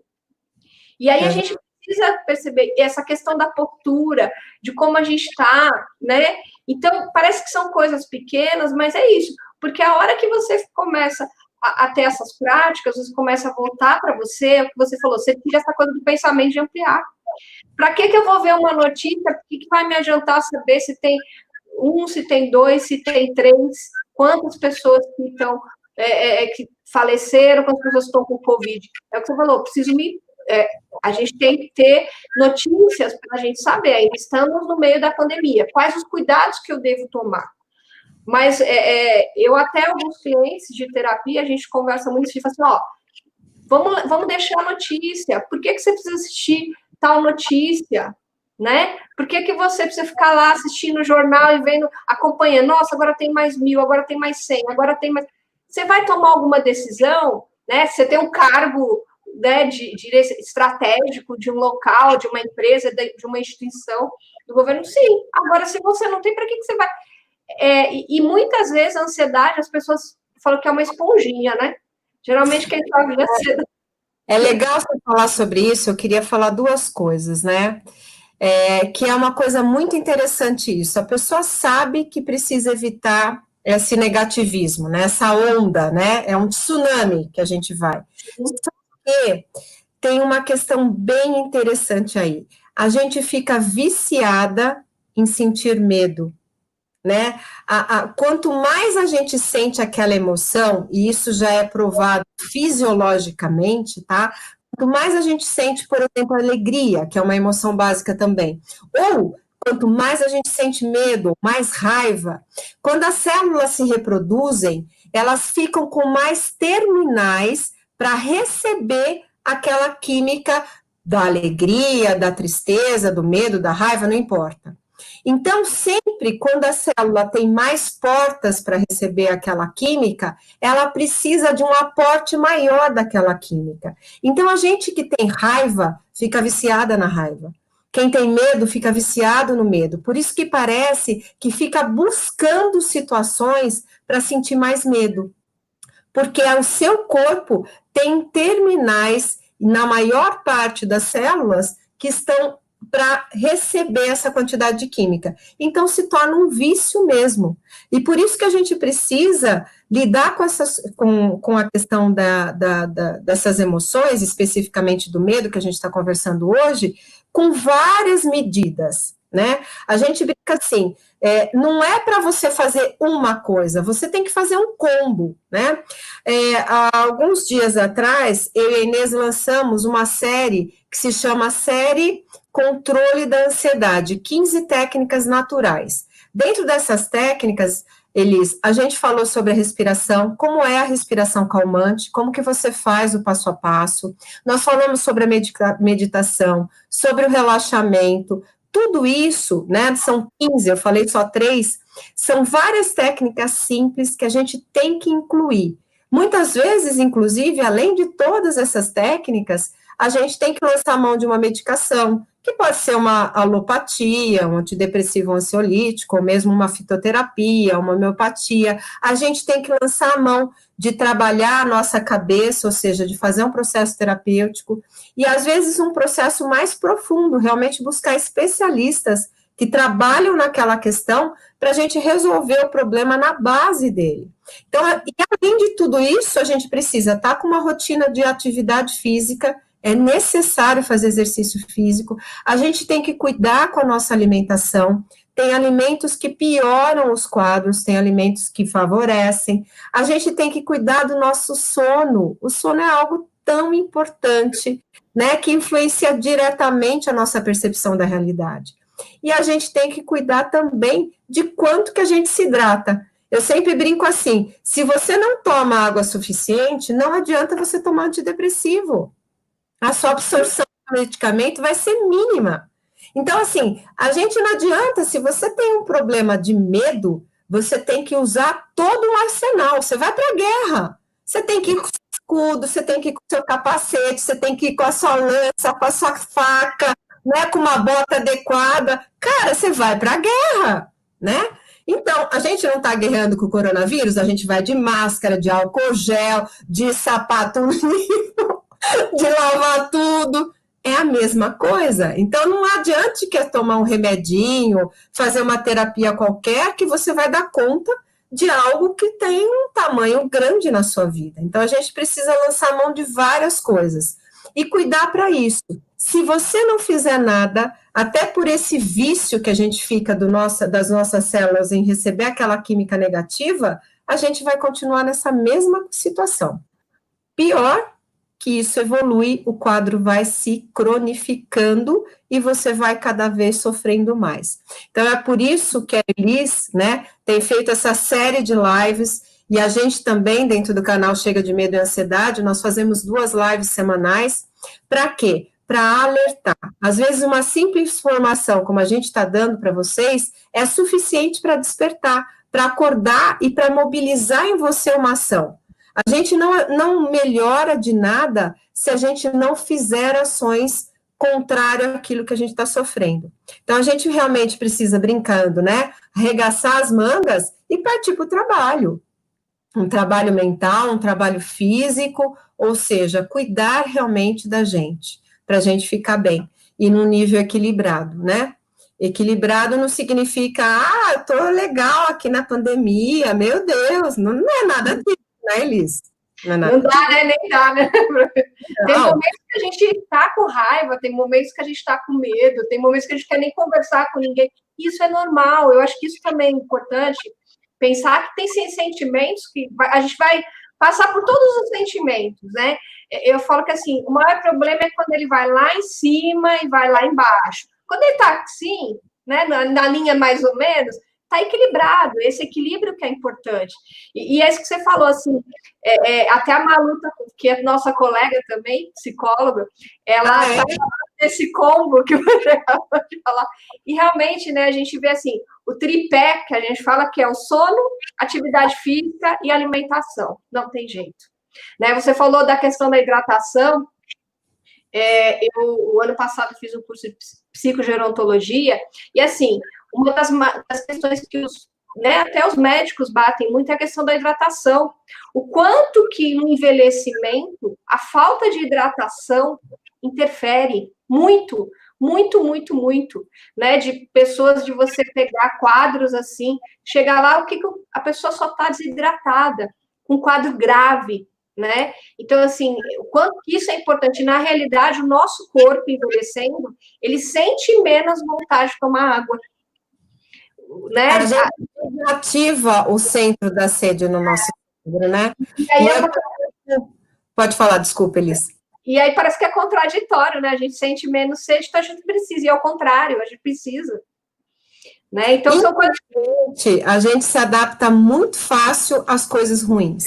E aí a gente precisa perceber essa questão da postura, de como a gente está, né? Então, parece que são coisas pequenas, mas é isso. Porque a hora que você começa a ter essas práticas, você começa a voltar para você, o que você falou, você tira essa coisa do pensamento de ampliar. Para que eu vou ver uma notícia? O que vai me adiantar saber se tem um, se tem dois, se tem três, quantas pessoas que estão, que faleceram, quantas pessoas estão com Covid? É o que você falou, a gente tem que ter notícias para a gente saber, ainda estamos no meio da pandemia, quais os cuidados que eu devo tomar. Mas eu até alguns clientes de terapia, a gente conversa muito e fala assim, vamos deixar a notícia, por que você precisa assistir tal notícia, né? Por que você precisa ficar lá assistindo o jornal e vendo, acompanhando, nossa, agora tem mais 1.000, agora tem mais 100, agora tem mais... Você vai tomar alguma decisão, né? Você tem um cargo, né, de estratégico de um local, de uma empresa, de uma instituição do governo, sim. Agora, se você não tem, para que você vai... e muitas vezes a ansiedade, as pessoas falam que é uma esponjinha, né? Geralmente quem fala de ansiedade... É legal você falar sobre isso, eu queria falar duas coisas, né? Que é uma coisa muito interessante isso. A pessoa sabe que precisa evitar esse negativismo, né? Essa onda, né? É um tsunami que a gente vai. Só que tem uma questão bem interessante aí. A gente fica viciada em sentir medo, né? Quanto mais a gente sente aquela emoção, e isso já é provado fisiologicamente, tá? Quanto mais a gente sente, por exemplo, alegria, que é uma emoção básica também, ou quanto mais a gente sente medo, mais raiva, quando as células se reproduzem, elas ficam com mais terminais para receber aquela química da alegria, da tristeza, do medo, da raiva, não importa. Então, sempre quando a célula tem mais portas para receber aquela química, ela precisa de um aporte maior daquela química. Então, a gente que tem raiva fica viciada na raiva. Quem tem medo fica viciado no medo. Por isso que parece que fica buscando situações para sentir mais medo. Porque o seu corpo tem terminais, na maior parte das células, que estão para receber essa quantidade de química. Então, se torna um vício mesmo. E por isso que a gente precisa lidar com a questão dessas emoções, especificamente do medo que a gente está conversando hoje, com várias medidas, né? A gente brinca assim, não é para você fazer uma coisa, você tem que fazer um combo, né? Há alguns dias atrás, eu e a Inês lançamos uma série que se chama Série Controle da Ansiedade, 15 técnicas naturais. Dentro dessas técnicas, Elis, a gente falou sobre a respiração, como é a respiração calmante, como que você faz o passo a passo. Nós falamos sobre a meditação, sobre o relaxamento. Tudo isso, né, são 15, eu falei só 3, são várias técnicas simples que a gente tem que incluir. Muitas vezes, inclusive, além de todas essas técnicas, a gente tem que lançar a mão de uma medicação, que pode ser uma alopatia, um antidepressivo, um ansiolítico, ou mesmo uma fitoterapia, uma homeopatia. A gente tem que lançar a mão de trabalhar a nossa cabeça, ou seja, de fazer um processo terapêutico, e às vezes um processo mais profundo, realmente buscar especialistas que trabalham naquela questão para a gente resolver o problema na base dele. Então, e além de tudo isso, a gente precisa estar com uma rotina de atividade física, é necessário fazer exercício físico, a gente tem que cuidar com a nossa alimentação, tem alimentos que pioram os quadros, tem alimentos que favorecem, a gente tem que cuidar do nosso sono, o sono é algo tão importante, né, que influencia diretamente a nossa percepção da realidade. E a gente tem que cuidar também de quanto que a gente se hidrata. Eu sempre brinco assim, se você não toma água suficiente, não adianta você tomar antidepressivo. A sua absorção do medicamento vai ser mínima. Então, assim, a gente não adianta, se você tem um problema de medo, você tem que usar todo o arsenal, você vai para a guerra, você tem que ir com o seu escudo, você tem que ir com o seu capacete, você tem que ir com a sua lança, com a sua faca, né, com uma bota adequada, cara, você vai para a guerra, né? Então, a gente não está guerreando com o coronavírus, a gente vai de máscara, de álcool gel, de sapato limpo, de lavar tudo, é a mesma coisa. Então, não adianta que tomar um remedinho, fazer uma terapia qualquer, que você vai dar conta de algo que tem um tamanho grande na sua vida. Então, a gente precisa lançar mão de várias coisas e cuidar para isso. Se você não fizer nada, até por esse vício que a gente fica das nossas células em receber aquela química negativa, a gente vai continuar nessa mesma situação. Pior que isso evolui, o quadro vai se cronificando e você vai cada vez sofrendo mais. Então, é por isso que a Elis, né, tem feito essa série de lives, e a gente também, dentro do canal Chega de Medo e Ansiedade, nós fazemos 2 lives semanais. Para quê? Para alertar. Às vezes, uma simples informação, como a gente está dando para vocês, é suficiente para despertar, para acordar e para mobilizar em você uma ação. A gente não melhora de nada se a gente não fizer ações contrárias àquilo que a gente está sofrendo. Então, a gente realmente precisa, brincando, né, arregaçar as mangas e partir para o trabalho. Um trabalho mental, um trabalho físico, ou seja, cuidar realmente da gente, para a gente ficar bem, e num nível equilibrado, né? Equilibrado não significa, eu tô legal aqui na pandemia, meu Deus, não é nada disso, né, Elis? Não dá, né? Nem dá, né? Tem momentos que a gente está com raiva, tem momentos que a gente está com medo, tem momentos que a gente quer nem conversar com ninguém. Isso é normal, eu acho que isso também é importante, pensar que tem sentimentos que a gente vai passar por todos os sentimentos, né? Eu falo que, assim, o maior problema é quando ele vai lá em cima e vai lá embaixo. Quando ele está assim, né, na linha mais ou menos, está equilibrado, esse equilíbrio que é importante. E é isso que você falou, assim, até a Malu, que é nossa colega também, psicóloga, ela está nesse combo que você acabou de falar. E realmente, né, a gente vê assim, o tripé, que a gente fala que é o sono, atividade física e alimentação. Não tem jeito. Né? Você falou da questão da hidratação. Eu, o ano passado, fiz um curso de psicogerontologia, e assim, uma das questões que até os médicos batem muito é a questão da hidratação. O quanto que no envelhecimento a falta de hidratação interfere muito muito, muito, muito, né? De pessoas, de você pegar quadros assim, chegar lá, a pessoa só está desidratada, um quadro grave, né? Então, assim, o quanto que isso é importante. Na realidade, o nosso corpo envelhecendo, ele sente menos vontade de tomar água, né? A gente ativa o centro da sede no nosso cérebro, né? E aí E é é... Pode falar, desculpa, Elis. E aí parece que é contraditório, né? A gente sente menos sede, então a gente precisa, e ao contrário, a gente precisa. Né? Então são coisas. A gente se adapta muito fácil às coisas ruins.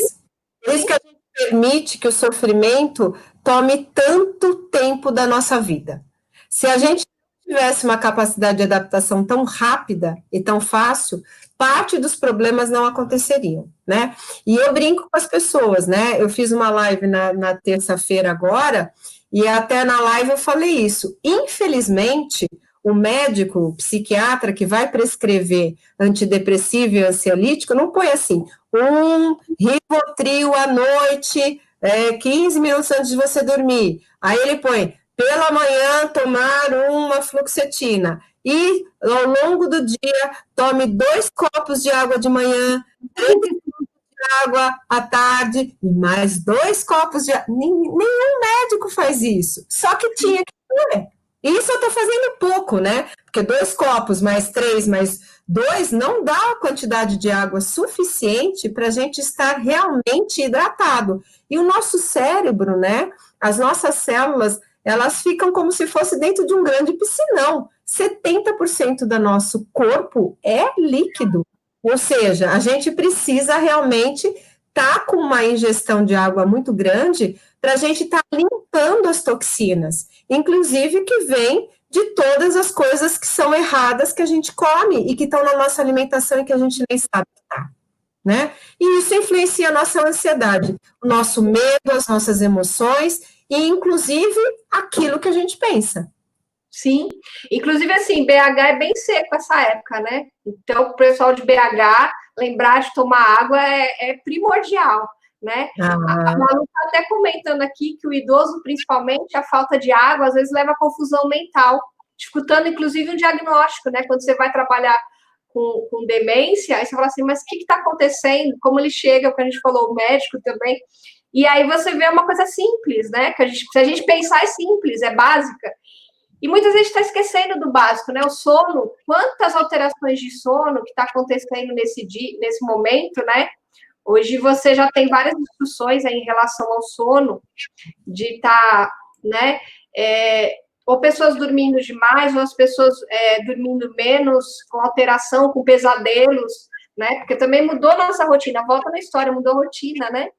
Por isso que a gente permite que o sofrimento tome tanto tempo da nossa vida. Se a gente tivesse uma capacidade de adaptação tão rápida e tão fácil, parte dos problemas não aconteceriam, né? E eu brinco com as pessoas, né? Eu fiz uma live na terça-feira agora, e até na live eu falei isso. Infelizmente, o médico, o psiquiatra que vai prescrever antidepressivo e ansiolítico, não põe assim, um Rivotril à noite, 15 minutos antes de você dormir. Aí ele põe, pela manhã, tomar uma fluoxetina. E, ao longo do dia, tome 2 copos de água de manhã, 3 copos de água à tarde, e mais 2 copos de água. Nenhum médico faz isso. Só que tinha que ter. Isso eu estou fazendo pouco, né? Porque 2 copos, mais 3, mais 2, não dá a quantidade de água suficiente para a gente estar realmente hidratado. E o nosso cérebro, né? As nossas células, elas ficam como se fosse dentro de um grande piscinão. 70% do nosso corpo é líquido. Ou seja, a gente precisa realmente estar com uma ingestão de água muito grande para a gente estar limpando as toxinas, inclusive que vem de todas as coisas que são erradas que a gente come e que estão na nossa alimentação e que a gente nem sabe que tá, né? E isso influencia a nossa ansiedade, o nosso medo, as nossas emoções e, inclusive, aquilo que a gente pensa. Sim, inclusive assim, BH é bem seco essa época, né? Então, o pessoal de BH, lembrar de tomar água é primordial, né? A Malu está até comentando aqui que o idoso, principalmente, a falta de água, às vezes leva a confusão mental, dificultando, inclusive, um diagnóstico, né? Quando você vai trabalhar com demência, aí você fala assim, mas o que está acontecendo? Como ele chega, o que a gente falou, o médico também. E aí você vê uma coisa simples, né? Que se a gente pensar é simples, é básica. E muitas vezes está esquecendo do básico, né? O sono, quantas alterações de sono que está acontecendo nesse momento, né? Hoje você já tem várias discussões aí em relação ao sono, de estar, né? Ou pessoas dormindo demais, ou as pessoas dormindo menos, com alteração, com pesadelos, né? Porque também mudou nossa rotina. Volta na história, mudou a rotina, né?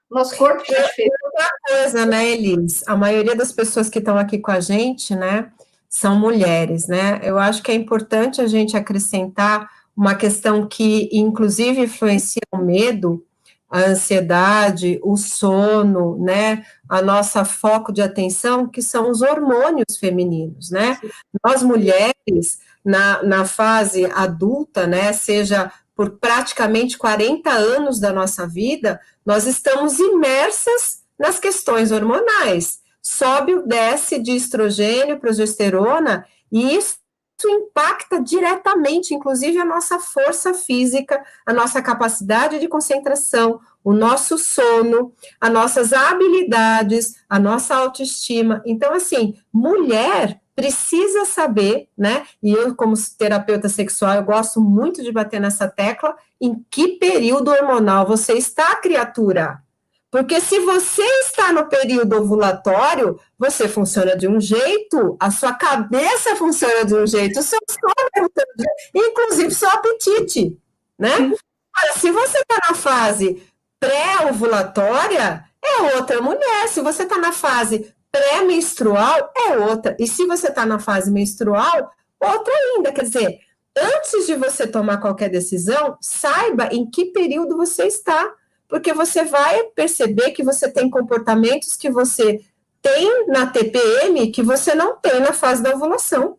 Nosso corpo está diferente. Outra coisa, né, Elis? A maioria das pessoas que estão aqui com a gente, né, são mulheres, né? Eu acho que é importante a gente acrescentar uma questão que, inclusive, influencia o medo, a ansiedade, o sono, né? A nossa foco de atenção, que são os hormônios femininos, né? Nós mulheres, na fase adulta, né, seja por praticamente 40 anos da nossa vida, nós estamos imersas nas questões hormonais. Sobe ou desce de estrogênio, progesterona, e isso impacta diretamente, inclusive, a nossa força física, a nossa capacidade de concentração, o nosso sono, as nossas habilidades, a nossa autoestima. Então, assim, mulher precisa saber, né? E eu, como terapeuta sexual, eu gosto muito de bater nessa tecla, em que período hormonal você está, criatura? Porque se você está no período ovulatório, você funciona de um jeito, a sua cabeça funciona de um jeito, o seu sono funciona de um jeito, inclusive seu apetite, né? Agora, se você está na fase pré-ovulatória, é outra mulher. Se você está na fase pré-menstrual, é outra. E se você está na fase menstrual, outra ainda. Quer dizer, antes de você tomar qualquer decisão, saiba em que período você está, porque você vai perceber que você tem comportamentos que você tem na TPM que você não tem na fase da ovulação.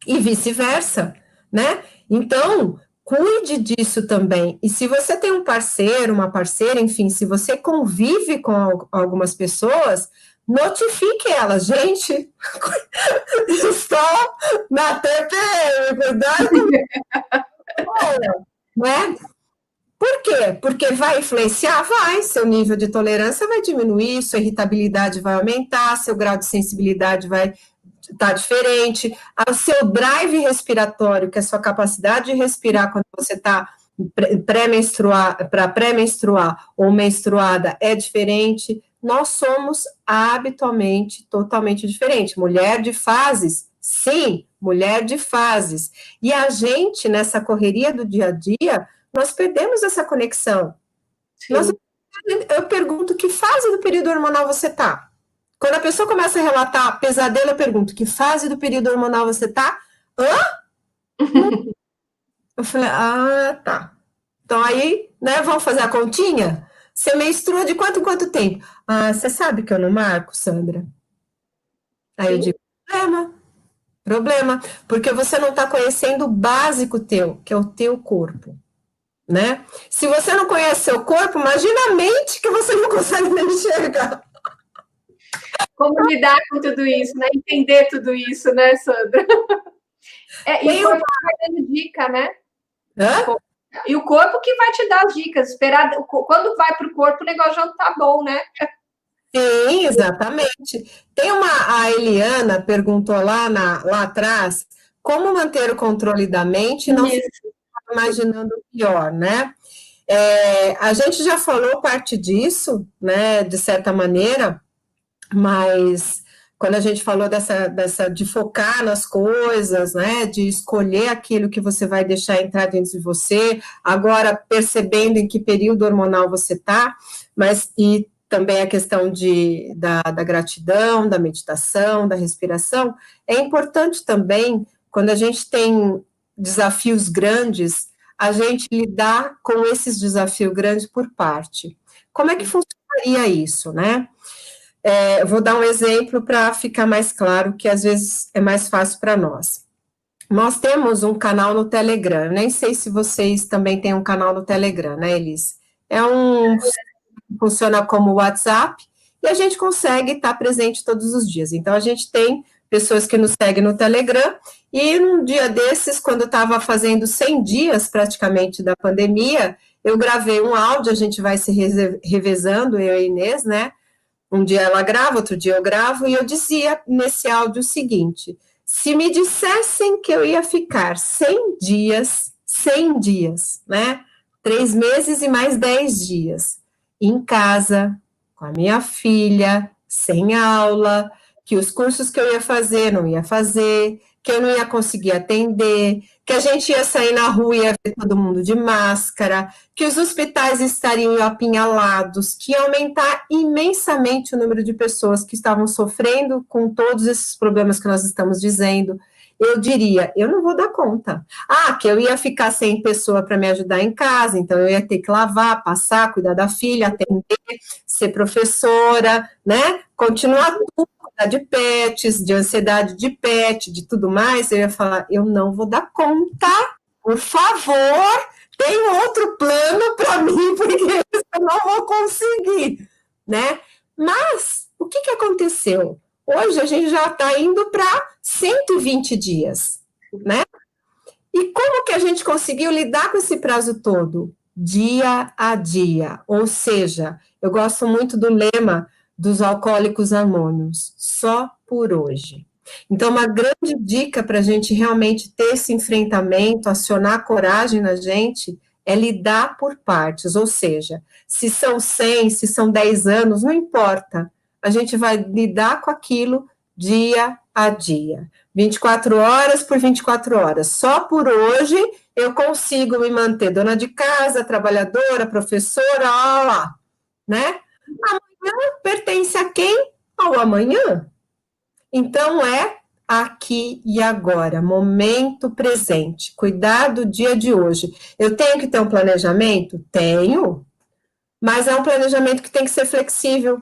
E vice-versa, né? Então, cuide disso também. E se você tem um parceiro, uma parceira, enfim, se você convive com algumas pessoas, notifique ela. Gente, estou na TPM, cuidado comigo, né? Por quê? Porque vai influenciar? Vai. Seu nível de tolerância vai diminuir, sua irritabilidade vai aumentar, seu grau de sensibilidade vai estar diferente, o seu drive respiratório, que é a sua capacidade de respirar quando você está para pré-menstruar ou menstruada, é diferente. Nós somos habitualmente totalmente diferentes. Mulher de fases, sim, mulher de fases. E a gente, nessa correria do dia a dia, nós perdemos essa conexão. Eu pergunto, que fase do período hormonal você está? Quando a pessoa começa a relatar pesadelo, eu pergunto, que fase do período hormonal você está? Eu falei, tá. Então aí, né, vamos fazer a continha? Você menstrua de quanto em quanto tempo? Você sabe que eu não marco, Sandra? Aí eu digo, problema, porque você não está conhecendo o básico teu, que é o teu corpo. Né? Se você não conhece seu corpo, imagina a mente que você não consegue nem enxergar. Como lidar com tudo isso, né? Entender tudo isso, né, Sandra? E o corpo vai dando dica, né? E o corpo que vai te dar as dicas. Esperar, quando vai para o corpo, o negócio já não tá bom, né? Sim, exatamente. A Eliana perguntou lá atrás como manter o controle da mente e não se imaginando o pior, né? A gente já falou parte disso, né, de certa maneira, mas quando a gente falou de focar nas coisas, né, de escolher aquilo que você vai deixar entrar dentro de você, agora percebendo em que período hormonal você está, e também a questão da gratidão, da meditação, da respiração, é importante também, quando a gente tem desafios grandes, a gente lidar com esses desafios grandes por parte. Como é que funcionaria isso, né? Vou dar um exemplo para ficar mais claro, que às vezes é mais fácil para nós. Nós temos um canal no Telegram, nem sei se vocês também têm um canal no Telegram, né, Elis? Funciona como WhatsApp, e a gente consegue estar presente todos os dias. Então, a gente tem pessoas que nos seguem no Telegram, e num dia desses, quando eu estava fazendo 100 dias, praticamente, da pandemia, eu gravei um áudio, a gente vai se revezando, eu e a Inês, né? Um dia ela grava, outro dia eu gravo, e eu dizia nesse áudio o seguinte: se me dissessem que eu ia ficar 100 dias, né? 3 meses e mais 10 dias, em casa, com a minha filha, sem aula, que os cursos que eu ia fazer, não ia fazer, que eu não ia conseguir atender, que a gente ia sair na rua e ia ver todo mundo de máscara, que os hospitais estariam apinhalados, que ia aumentar imensamente o número de pessoas que estavam sofrendo com todos esses problemas que nós estamos dizendo, eu diria, eu não vou dar conta. Que eu ia ficar sem pessoa para me ajudar em casa, então eu ia ter que lavar, passar, cuidar da filha, atender, ser professora, né? Continuar tudo, cuidar de pets, de ansiedade de pet, de tudo mais. Eu ia falar, eu não vou dar conta, por favor, tem outro plano para mim, porque eu não vou conseguir, né? Mas, o que aconteceu? Hoje a gente já está indo para 120 dias, né? E como que a gente conseguiu lidar com esse prazo todo? Dia a dia. Ou seja, eu gosto muito do lema dos Alcoólicos Anônimos, só por hoje. Então, uma grande dica para a gente realmente ter esse enfrentamento, acionar a coragem na gente, é lidar por partes. Ou seja, se são 100, se são 10 anos, não importa. A gente vai lidar com aquilo dia a dia. 24 horas por 24 horas. Só por hoje eu consigo me manter dona de casa, trabalhadora, professora, lá, né? Amanhã pertence a quem? Ao amanhã. Então, é aqui e agora, momento presente, cuidar do dia de hoje. Eu tenho que ter um planejamento? Tenho, mas é um planejamento que tem que ser flexível,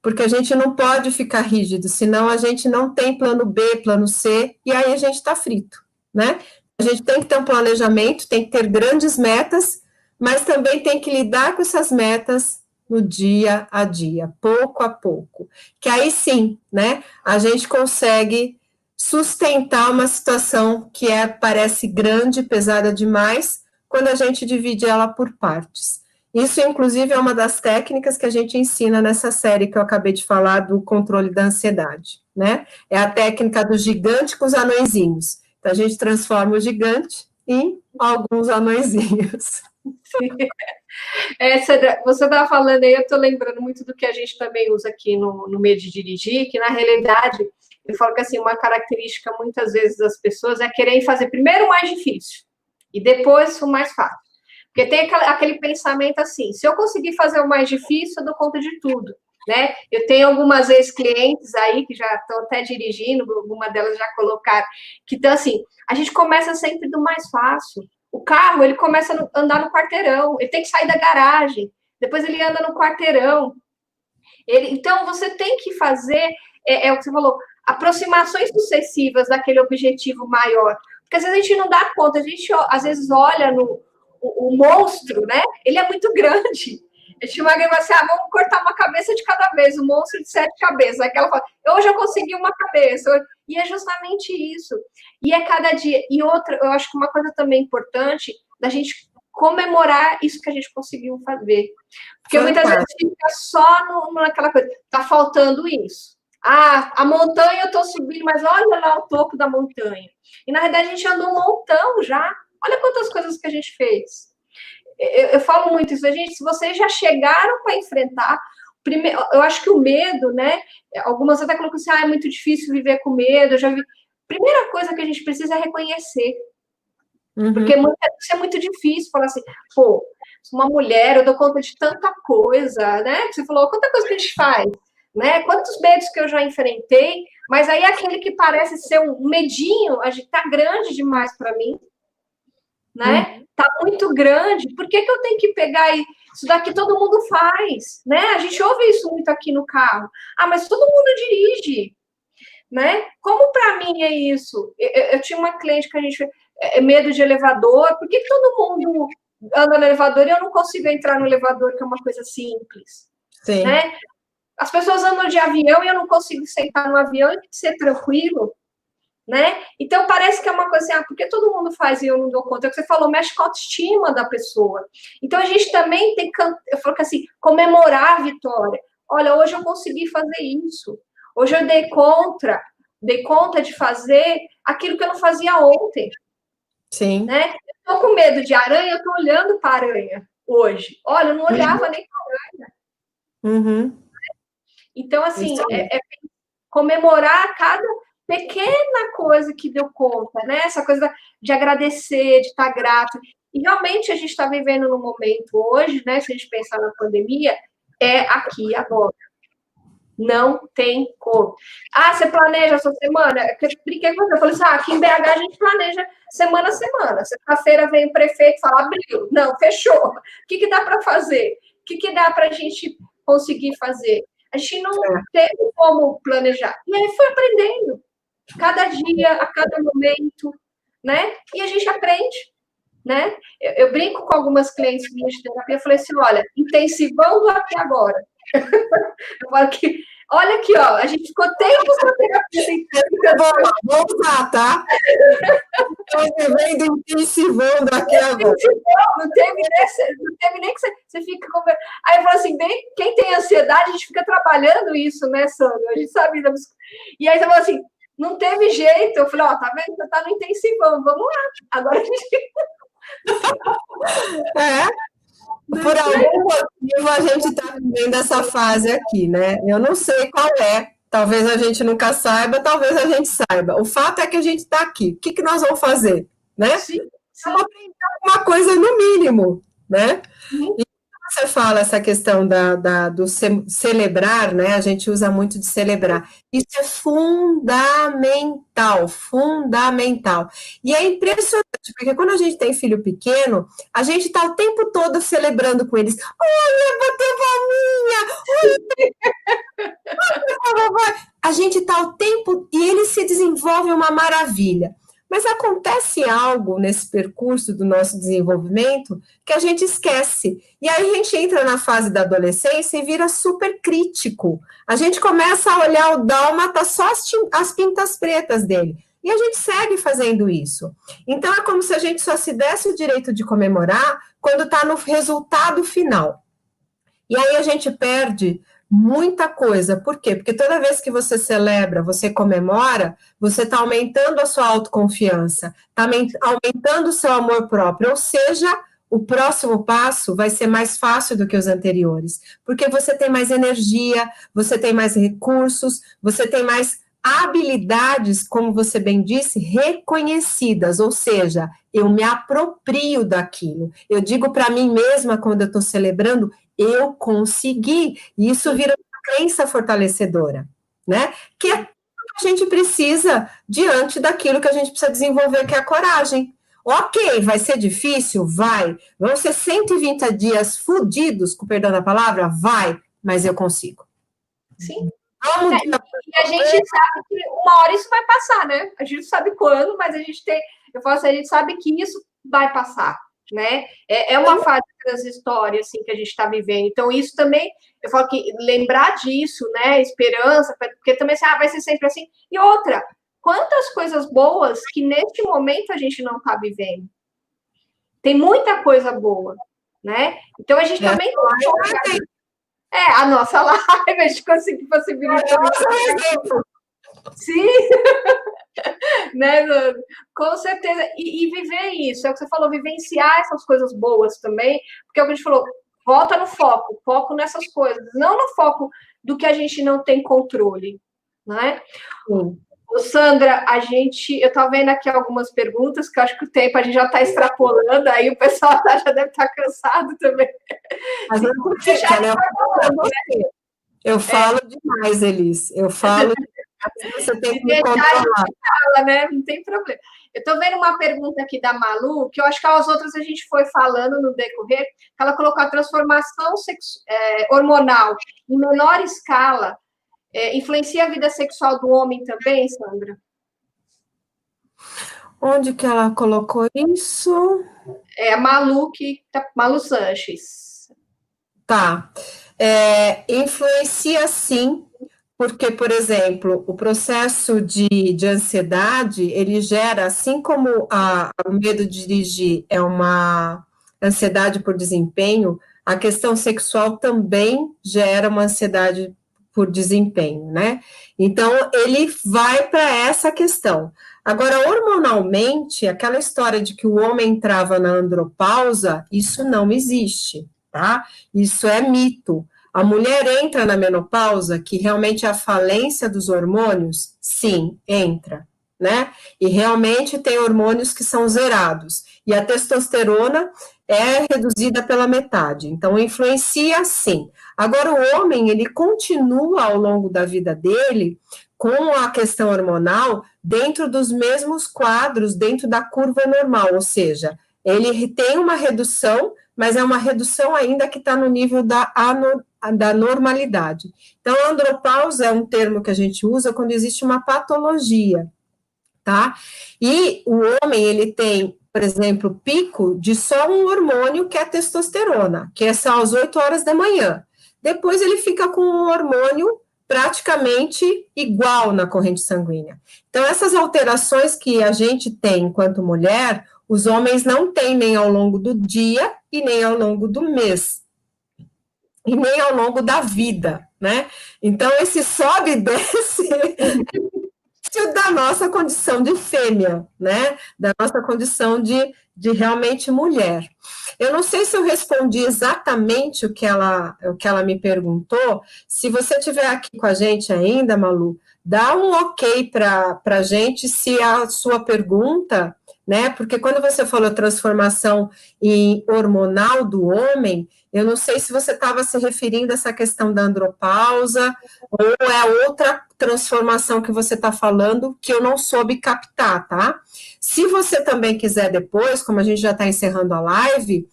porque a gente não pode ficar rígido, senão a gente não tem plano B, plano C, e aí a gente está frito, né? A gente tem que ter um planejamento, tem que ter grandes metas, mas também tem que lidar com essas metas no dia a dia, pouco a pouco, que aí sim, né, a gente consegue sustentar uma situação que parece grande, pesada demais, quando a gente divide ela por partes. Isso, inclusive, é uma das técnicas que a gente ensina nessa série que eu acabei de falar do controle da ansiedade, né? É a técnica do gigante com os anõezinhos. Então, a gente transforma o gigante em alguns anõezinhos. Você estava falando aí, eu estou lembrando muito do que a gente também usa aqui no meio de dirigir, que na realidade, eu falo que assim, uma característica muitas vezes das pessoas é querer fazer primeiro o mais difícil e depois o mais fácil. Porque tem aquele pensamento assim, se eu conseguir fazer o mais difícil, eu dou conta de tudo. Né? Eu tenho algumas ex-clientes aí que já estão até dirigindo, alguma delas já colocaram, que estão assim, a gente começa sempre do mais fácil. O carro, ele começa a andar no quarteirão, ele tem que sair da garagem, depois ele anda no quarteirão. Então, você tem que fazer, é o que você falou, aproximações sucessivas daquele objetivo maior. Porque às vezes a gente não dá conta, a gente às vezes olha o monstro, né? Ele é muito grande. A gente vai assim, vamos cortar uma cabeça de cada vez, o monstro de 7 cabeças. Aí ela fala, hoje eu consegui uma cabeça. E é justamente isso. E é cada dia. E outra, eu acho que uma coisa também importante da gente comemorar isso que a gente conseguiu fazer. Porque muitas vezes fica só naquela coisa, tá faltando isso. A montanha eu estou subindo, mas olha lá o topo da montanha. E na verdade a gente andou um montão já. Olha quantas coisas que a gente fez. Eu falo muito isso, gente, se vocês já chegaram para enfrentar, eu acho que o medo, né? Algumas até colocam assim, é muito difícil viver com medo. Eu já vi. Primeira coisa que a gente precisa é reconhecer. Porque isso é muito difícil falar assim, pô, sou uma mulher, eu dou conta de tanta coisa, né? Você falou, quanta coisa que a gente faz, né? Quantos medos que eu já enfrentei, mas aí aquele que parece ser um medinho, a gente tá grande demais para mim, né? Tá muito grande. Por que eu tenho que pegar isso daqui? Todo mundo faz, né? A gente ouve isso muito aqui no carro. Mas todo mundo dirige, né? Como para mim é isso? Eu tinha uma cliente que a gente medo de elevador. Por que todo mundo anda no elevador e eu não consigo entrar no elevador, que é uma coisa simples, Sim. Né? As pessoas andam de avião e eu não consigo sentar no avião e ser tranquilo. Né? Então, parece que é uma coisa assim, porque todo mundo faz e eu não dou conta. É o que você falou, mexe com a autoestima da pessoa. Então, a gente também tem que, eu falo que assim, comemorar a vitória. Olha, hoje eu consegui fazer isso. Hoje eu dei conta de fazer aquilo que eu não fazia ontem. Sim. Né? Eu estou com medo de aranha, eu estou olhando para a aranha hoje. Olha, eu não olhava nem para a aranha. Então, assim, é comemorar cada pequena coisa que deu conta, né? Essa coisa de agradecer, de estar grato. E realmente a gente está vivendo num momento hoje, né? Se a gente pensar na pandemia, é aqui agora. Não tem como. Você planeja a sua semana? Eu brinquei com você, eu falei assim, aqui em BH a gente planeja semana a semana. Sexta-feira vem o prefeito e fala, abriu. Não, fechou. O que dá para fazer? O que dá para a gente conseguir fazer? A gente não teve como planejar. E aí foi aprendendo. Cada dia, a cada momento, né? E a gente aprende, né? Eu brinco com algumas clientes minhas de terapia, eu falei assim, olha, intensivão do aqui agora. Eu falo que, olha aqui, ó, a gente ficou tempo na terapia. Vou usar, tá? Vem do intensivão daqui agora. Não teve nem que você fica conversando. Aí eu falo assim, bem, quem tem ansiedade, a gente fica trabalhando isso, né, Sandra? A gente sabe. E aí você fala assim, não teve jeito. Eu falei, tá vendo? Você tá no intensivão, vamos lá. Agora a gente. Por algum motivo a gente está vivendo essa fase aqui, né? Eu não sei qual é. Talvez a gente nunca saiba, talvez a gente saiba. O fato é que a gente está aqui. O que nós vamos fazer, né? Vamos aprender alguma coisa no mínimo, né? E você fala essa questão do celebrar, né? A gente usa muito de celebrar. Isso é fundamental, fundamental. E é impressionante, porque quando a gente tem filho pequeno, a gente está o tempo todo celebrando com eles. Olha, bateu palminha! Olha, a gente está o tempo... E eles se desenvolvem uma maravilha. Mas acontece algo nesse percurso do nosso desenvolvimento que a gente esquece. E aí a gente entra na fase da adolescência e vira super crítico. A gente começa a olhar o dálmata só as pintas pretas dele. E a gente segue fazendo isso. Então é como se a gente só se desse o direito de comemorar quando está no resultado final. E aí a gente perde muita coisa. Por quê? Porque toda vez que você celebra, você comemora, você está aumentando a sua autoconfiança, está aumentando o seu amor próprio, ou seja, o próximo passo vai ser mais fácil do que os anteriores, porque você tem mais energia, você tem mais recursos, você tem mais habilidades, como você bem disse, reconhecidas, ou seja, eu me aproprio daquilo. Eu digo para mim mesma, quando eu estou celebrando, eu consegui. E isso vira uma crença fortalecedora, né? Que é a gente precisa diante daquilo que a gente precisa desenvolver, que é a coragem. Ok, vai ser difícil? Vai. Vão ser 120 dias fodidos, com perdão da palavra? Vai, mas eu consigo. Sim. E a gente sabe que uma hora isso vai passar, né? A gente não sabe quando, mas a gente tem. Eu falo assim, a gente sabe que isso vai passar, né? É uma fase transitória, assim, que a gente está vivendo. Então, isso também, eu falo que lembrar disso, né? Esperança, porque também assim, vai ser sempre assim. E outra, quantas coisas boas que neste momento a gente não está vivendo? Tem muita coisa boa, né? Então, a gente também tem. A nossa live, a gente conseguiu possibilitar. Sim, né, com certeza. E viver isso, é o que você falou, vivenciar essas coisas boas também, porque é o que a gente falou, volta no foco nessas coisas, não no foco do que a gente não tem controle, né? Sandra, eu estava vendo aqui algumas perguntas, que eu acho que o tempo a gente já está extrapolando, aí o pessoal já deve estar cansado também. Mas eu falo demais, Elis. Eu falo demais, você tem que me controlar. Fala, né? Não tem problema. Eu estou vendo uma pergunta aqui da Malu, que eu acho que as outras a gente foi falando no decorrer, que ela colocou a transformação hormonal em menor escala, influencia a vida sexual do homem também, Sandra? Onde que ela colocou isso? É a Malu, Malu Sanches. Tá. Influencia sim, porque, por exemplo, o processo de ansiedade, ele gera, assim como o medo de dirigir é uma ansiedade por desempenho, a questão sexual também gera uma ansiedade por desempenho, né? Então, ele vai para essa questão. Agora, hormonalmente, aquela história de que o homem entrava na andropausa, isso não existe, tá? Isso é mito. A mulher entra na menopausa, que realmente é a falência dos hormônios? Sim, entra, né? E realmente tem hormônios que são zerados. E a testosterona é reduzida pela metade. Então, influencia sim. Agora, o homem, ele continua ao longo da vida dele com a questão hormonal dentro dos mesmos quadros, dentro da curva normal, ou seja, ele tem uma redução, mas é uma redução ainda que está no nível da normalidade. Então, a andropausa é um termo que a gente usa quando existe uma patologia, tá? E o homem, ele tem, por exemplo, pico de só um hormônio que é a testosterona, que é só às 8 horas da manhã. Depois ele fica com um hormônio praticamente igual na corrente sanguínea. Então, essas alterações que a gente tem enquanto mulher, os homens não têm nem ao longo do dia e nem ao longo do mês. E nem ao longo da vida, né? Então, esse sobe e desce da nossa condição de fêmea, né? Da nossa condição de realmente mulher. Eu não sei se eu respondi exatamente o que ela me perguntou. Se você estiver aqui com a gente ainda, Malu, dá um ok para a gente se a sua pergunta, né? Porque quando você falou transformação hormonal do homem, eu não sei se você estava se referindo a essa questão da andropausa ou é outra transformação que você está falando que eu não soube captar, tá? Se você também quiser depois, como a gente já está encerrando a live,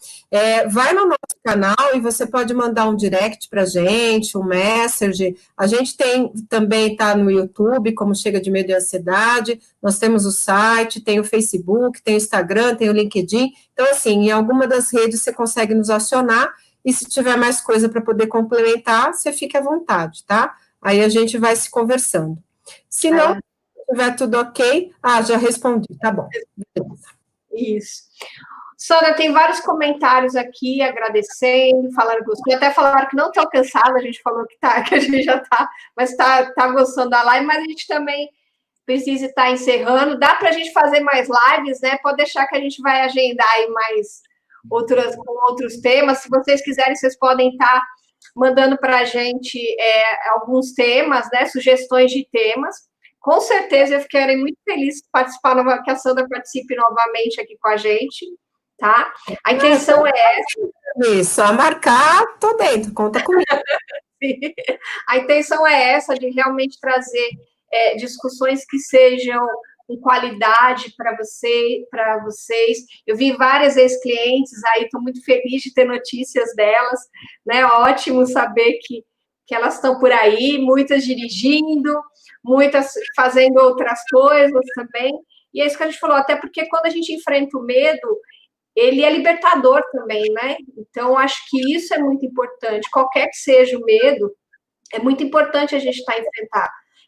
vai no nosso canal e você pode mandar um direct para a gente, um message. A gente também está no YouTube, como Chega de Medo e Ansiedade. Nós temos o site, tem o Facebook, tem o Instagram, tem o LinkedIn. Então, assim, em alguma das redes você consegue nos acionar e se tiver mais coisa para poder complementar, você fique à vontade, tá? Aí a gente vai se conversando. Se não tiver tudo ok, já respondi, tá bom. Isso. Sandra, tem vários comentários aqui agradecendo, falando que gostou, até falaram que não estão cansados, a gente falou que a gente já está, mas está gostando da live, mas a gente também precisa estar encerrando. Dá para a gente fazer mais lives, né? Pode deixar que a gente vai agendar aí mais outros temas. Se vocês quiserem, vocês podem estar mandando para a gente alguns temas, né? Sugestões de temas. Com certeza eu ficarei muito feliz de participar, que a Sandra participe novamente aqui com a gente. Tá? A intenção é essa. Isso, só marcar, tô dentro, conta comigo. A intenção é essa, de realmente trazer discussões que sejam com qualidade para vocês. Eu vi várias ex-clientes aí, estou muito feliz de ter notícias delas, né? Ótimo saber que elas estão por aí, muitas dirigindo, muitas fazendo outras coisas também. E é isso que a gente falou, até porque quando a gente enfrenta o medo, ele é libertador também, né? Então, acho que isso é muito importante. Qualquer que seja o medo, é muito importante a gente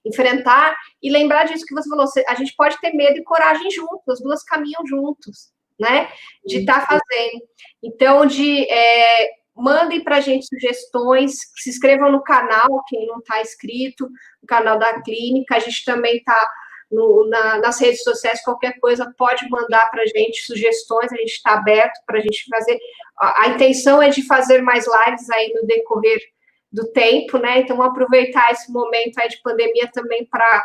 enfrentar e lembrar disso que você falou. A gente pode ter medo e coragem juntos, as duas caminham juntos, né? De estar fazendo. Então, mandem para a gente sugestões, se inscrevam no canal, quem não está inscrito, no canal da clínica. A gente também está nas redes sociais, qualquer coisa pode mandar para a gente sugestões, a gente está aberto para a gente fazer. A intenção é de fazer mais lives aí no decorrer do tempo, né? Então, aproveitar esse momento aí de pandemia também para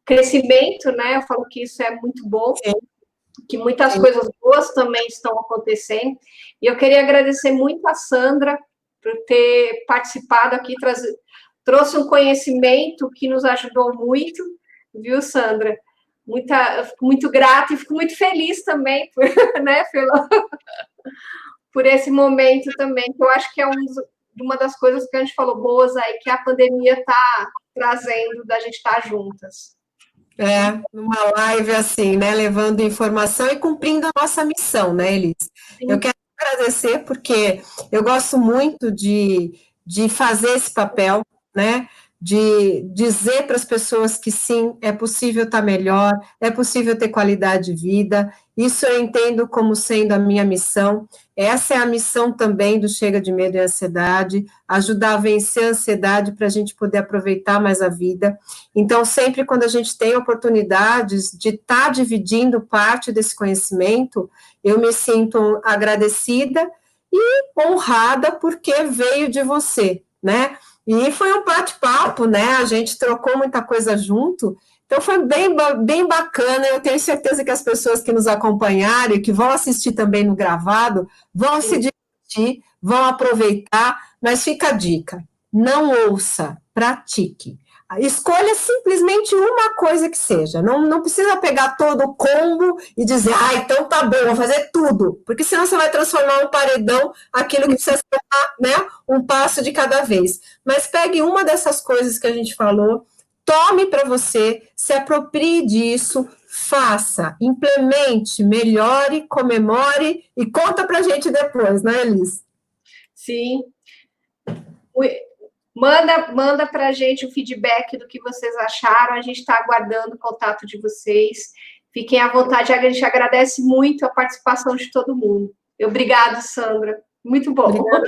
crescimento, né? Eu falo que isso é muito bom, que muitas coisas boas também estão acontecendo. E eu queria agradecer muito a Sandra por ter participado aqui, trouxe um conhecimento que nos ajudou muito. Viu, Sandra? Fico muito grata e fico muito feliz também né, por esse momento também, que eu acho que é uma das coisas que a gente falou boas aí, que a pandemia está trazendo da gente estar juntas. Numa live assim, né, levando informação e cumprindo a nossa missão, né, Elis? Sim. Eu quero agradecer porque eu gosto muito de fazer esse papel, né, de dizer para as pessoas que sim, é possível estar melhor, é possível ter qualidade de vida. Isso eu entendo como sendo a minha missão. Essa é a missão também do Chega de Medo e Ansiedade, ajudar a vencer a ansiedade para a gente poder aproveitar mais a vida. Então, sempre quando a gente tem oportunidades de estar dividindo parte desse conhecimento, eu me sinto agradecida e honrada porque veio de você, né? E foi um bate-papo, né? A gente trocou muita coisa junto, então foi bem bacana. Eu tenho certeza que as pessoas que nos acompanharam e que vão assistir também no gravado vão se divertir, vão aproveitar, mas fica a dica: não ouça, pratique. Escolha simplesmente uma coisa que seja, não precisa pegar todo o combo e dizer, então tá bom, vou fazer tudo, porque senão você vai transformar um paredão aquilo que precisa ser, né, um passo de cada vez. Mas pegue uma dessas coisas que a gente falou, tome para você, se aproprie disso, faça, implemente, melhore, comemore e conta pra gente depois, né, Elis? Sim. Manda para a gente o feedback do que vocês acharam. A gente está aguardando o contato de vocês. Fiquem à vontade. A gente agradece muito a participação de todo mundo. Obrigada, Sandra. Muito bom. Obrigada.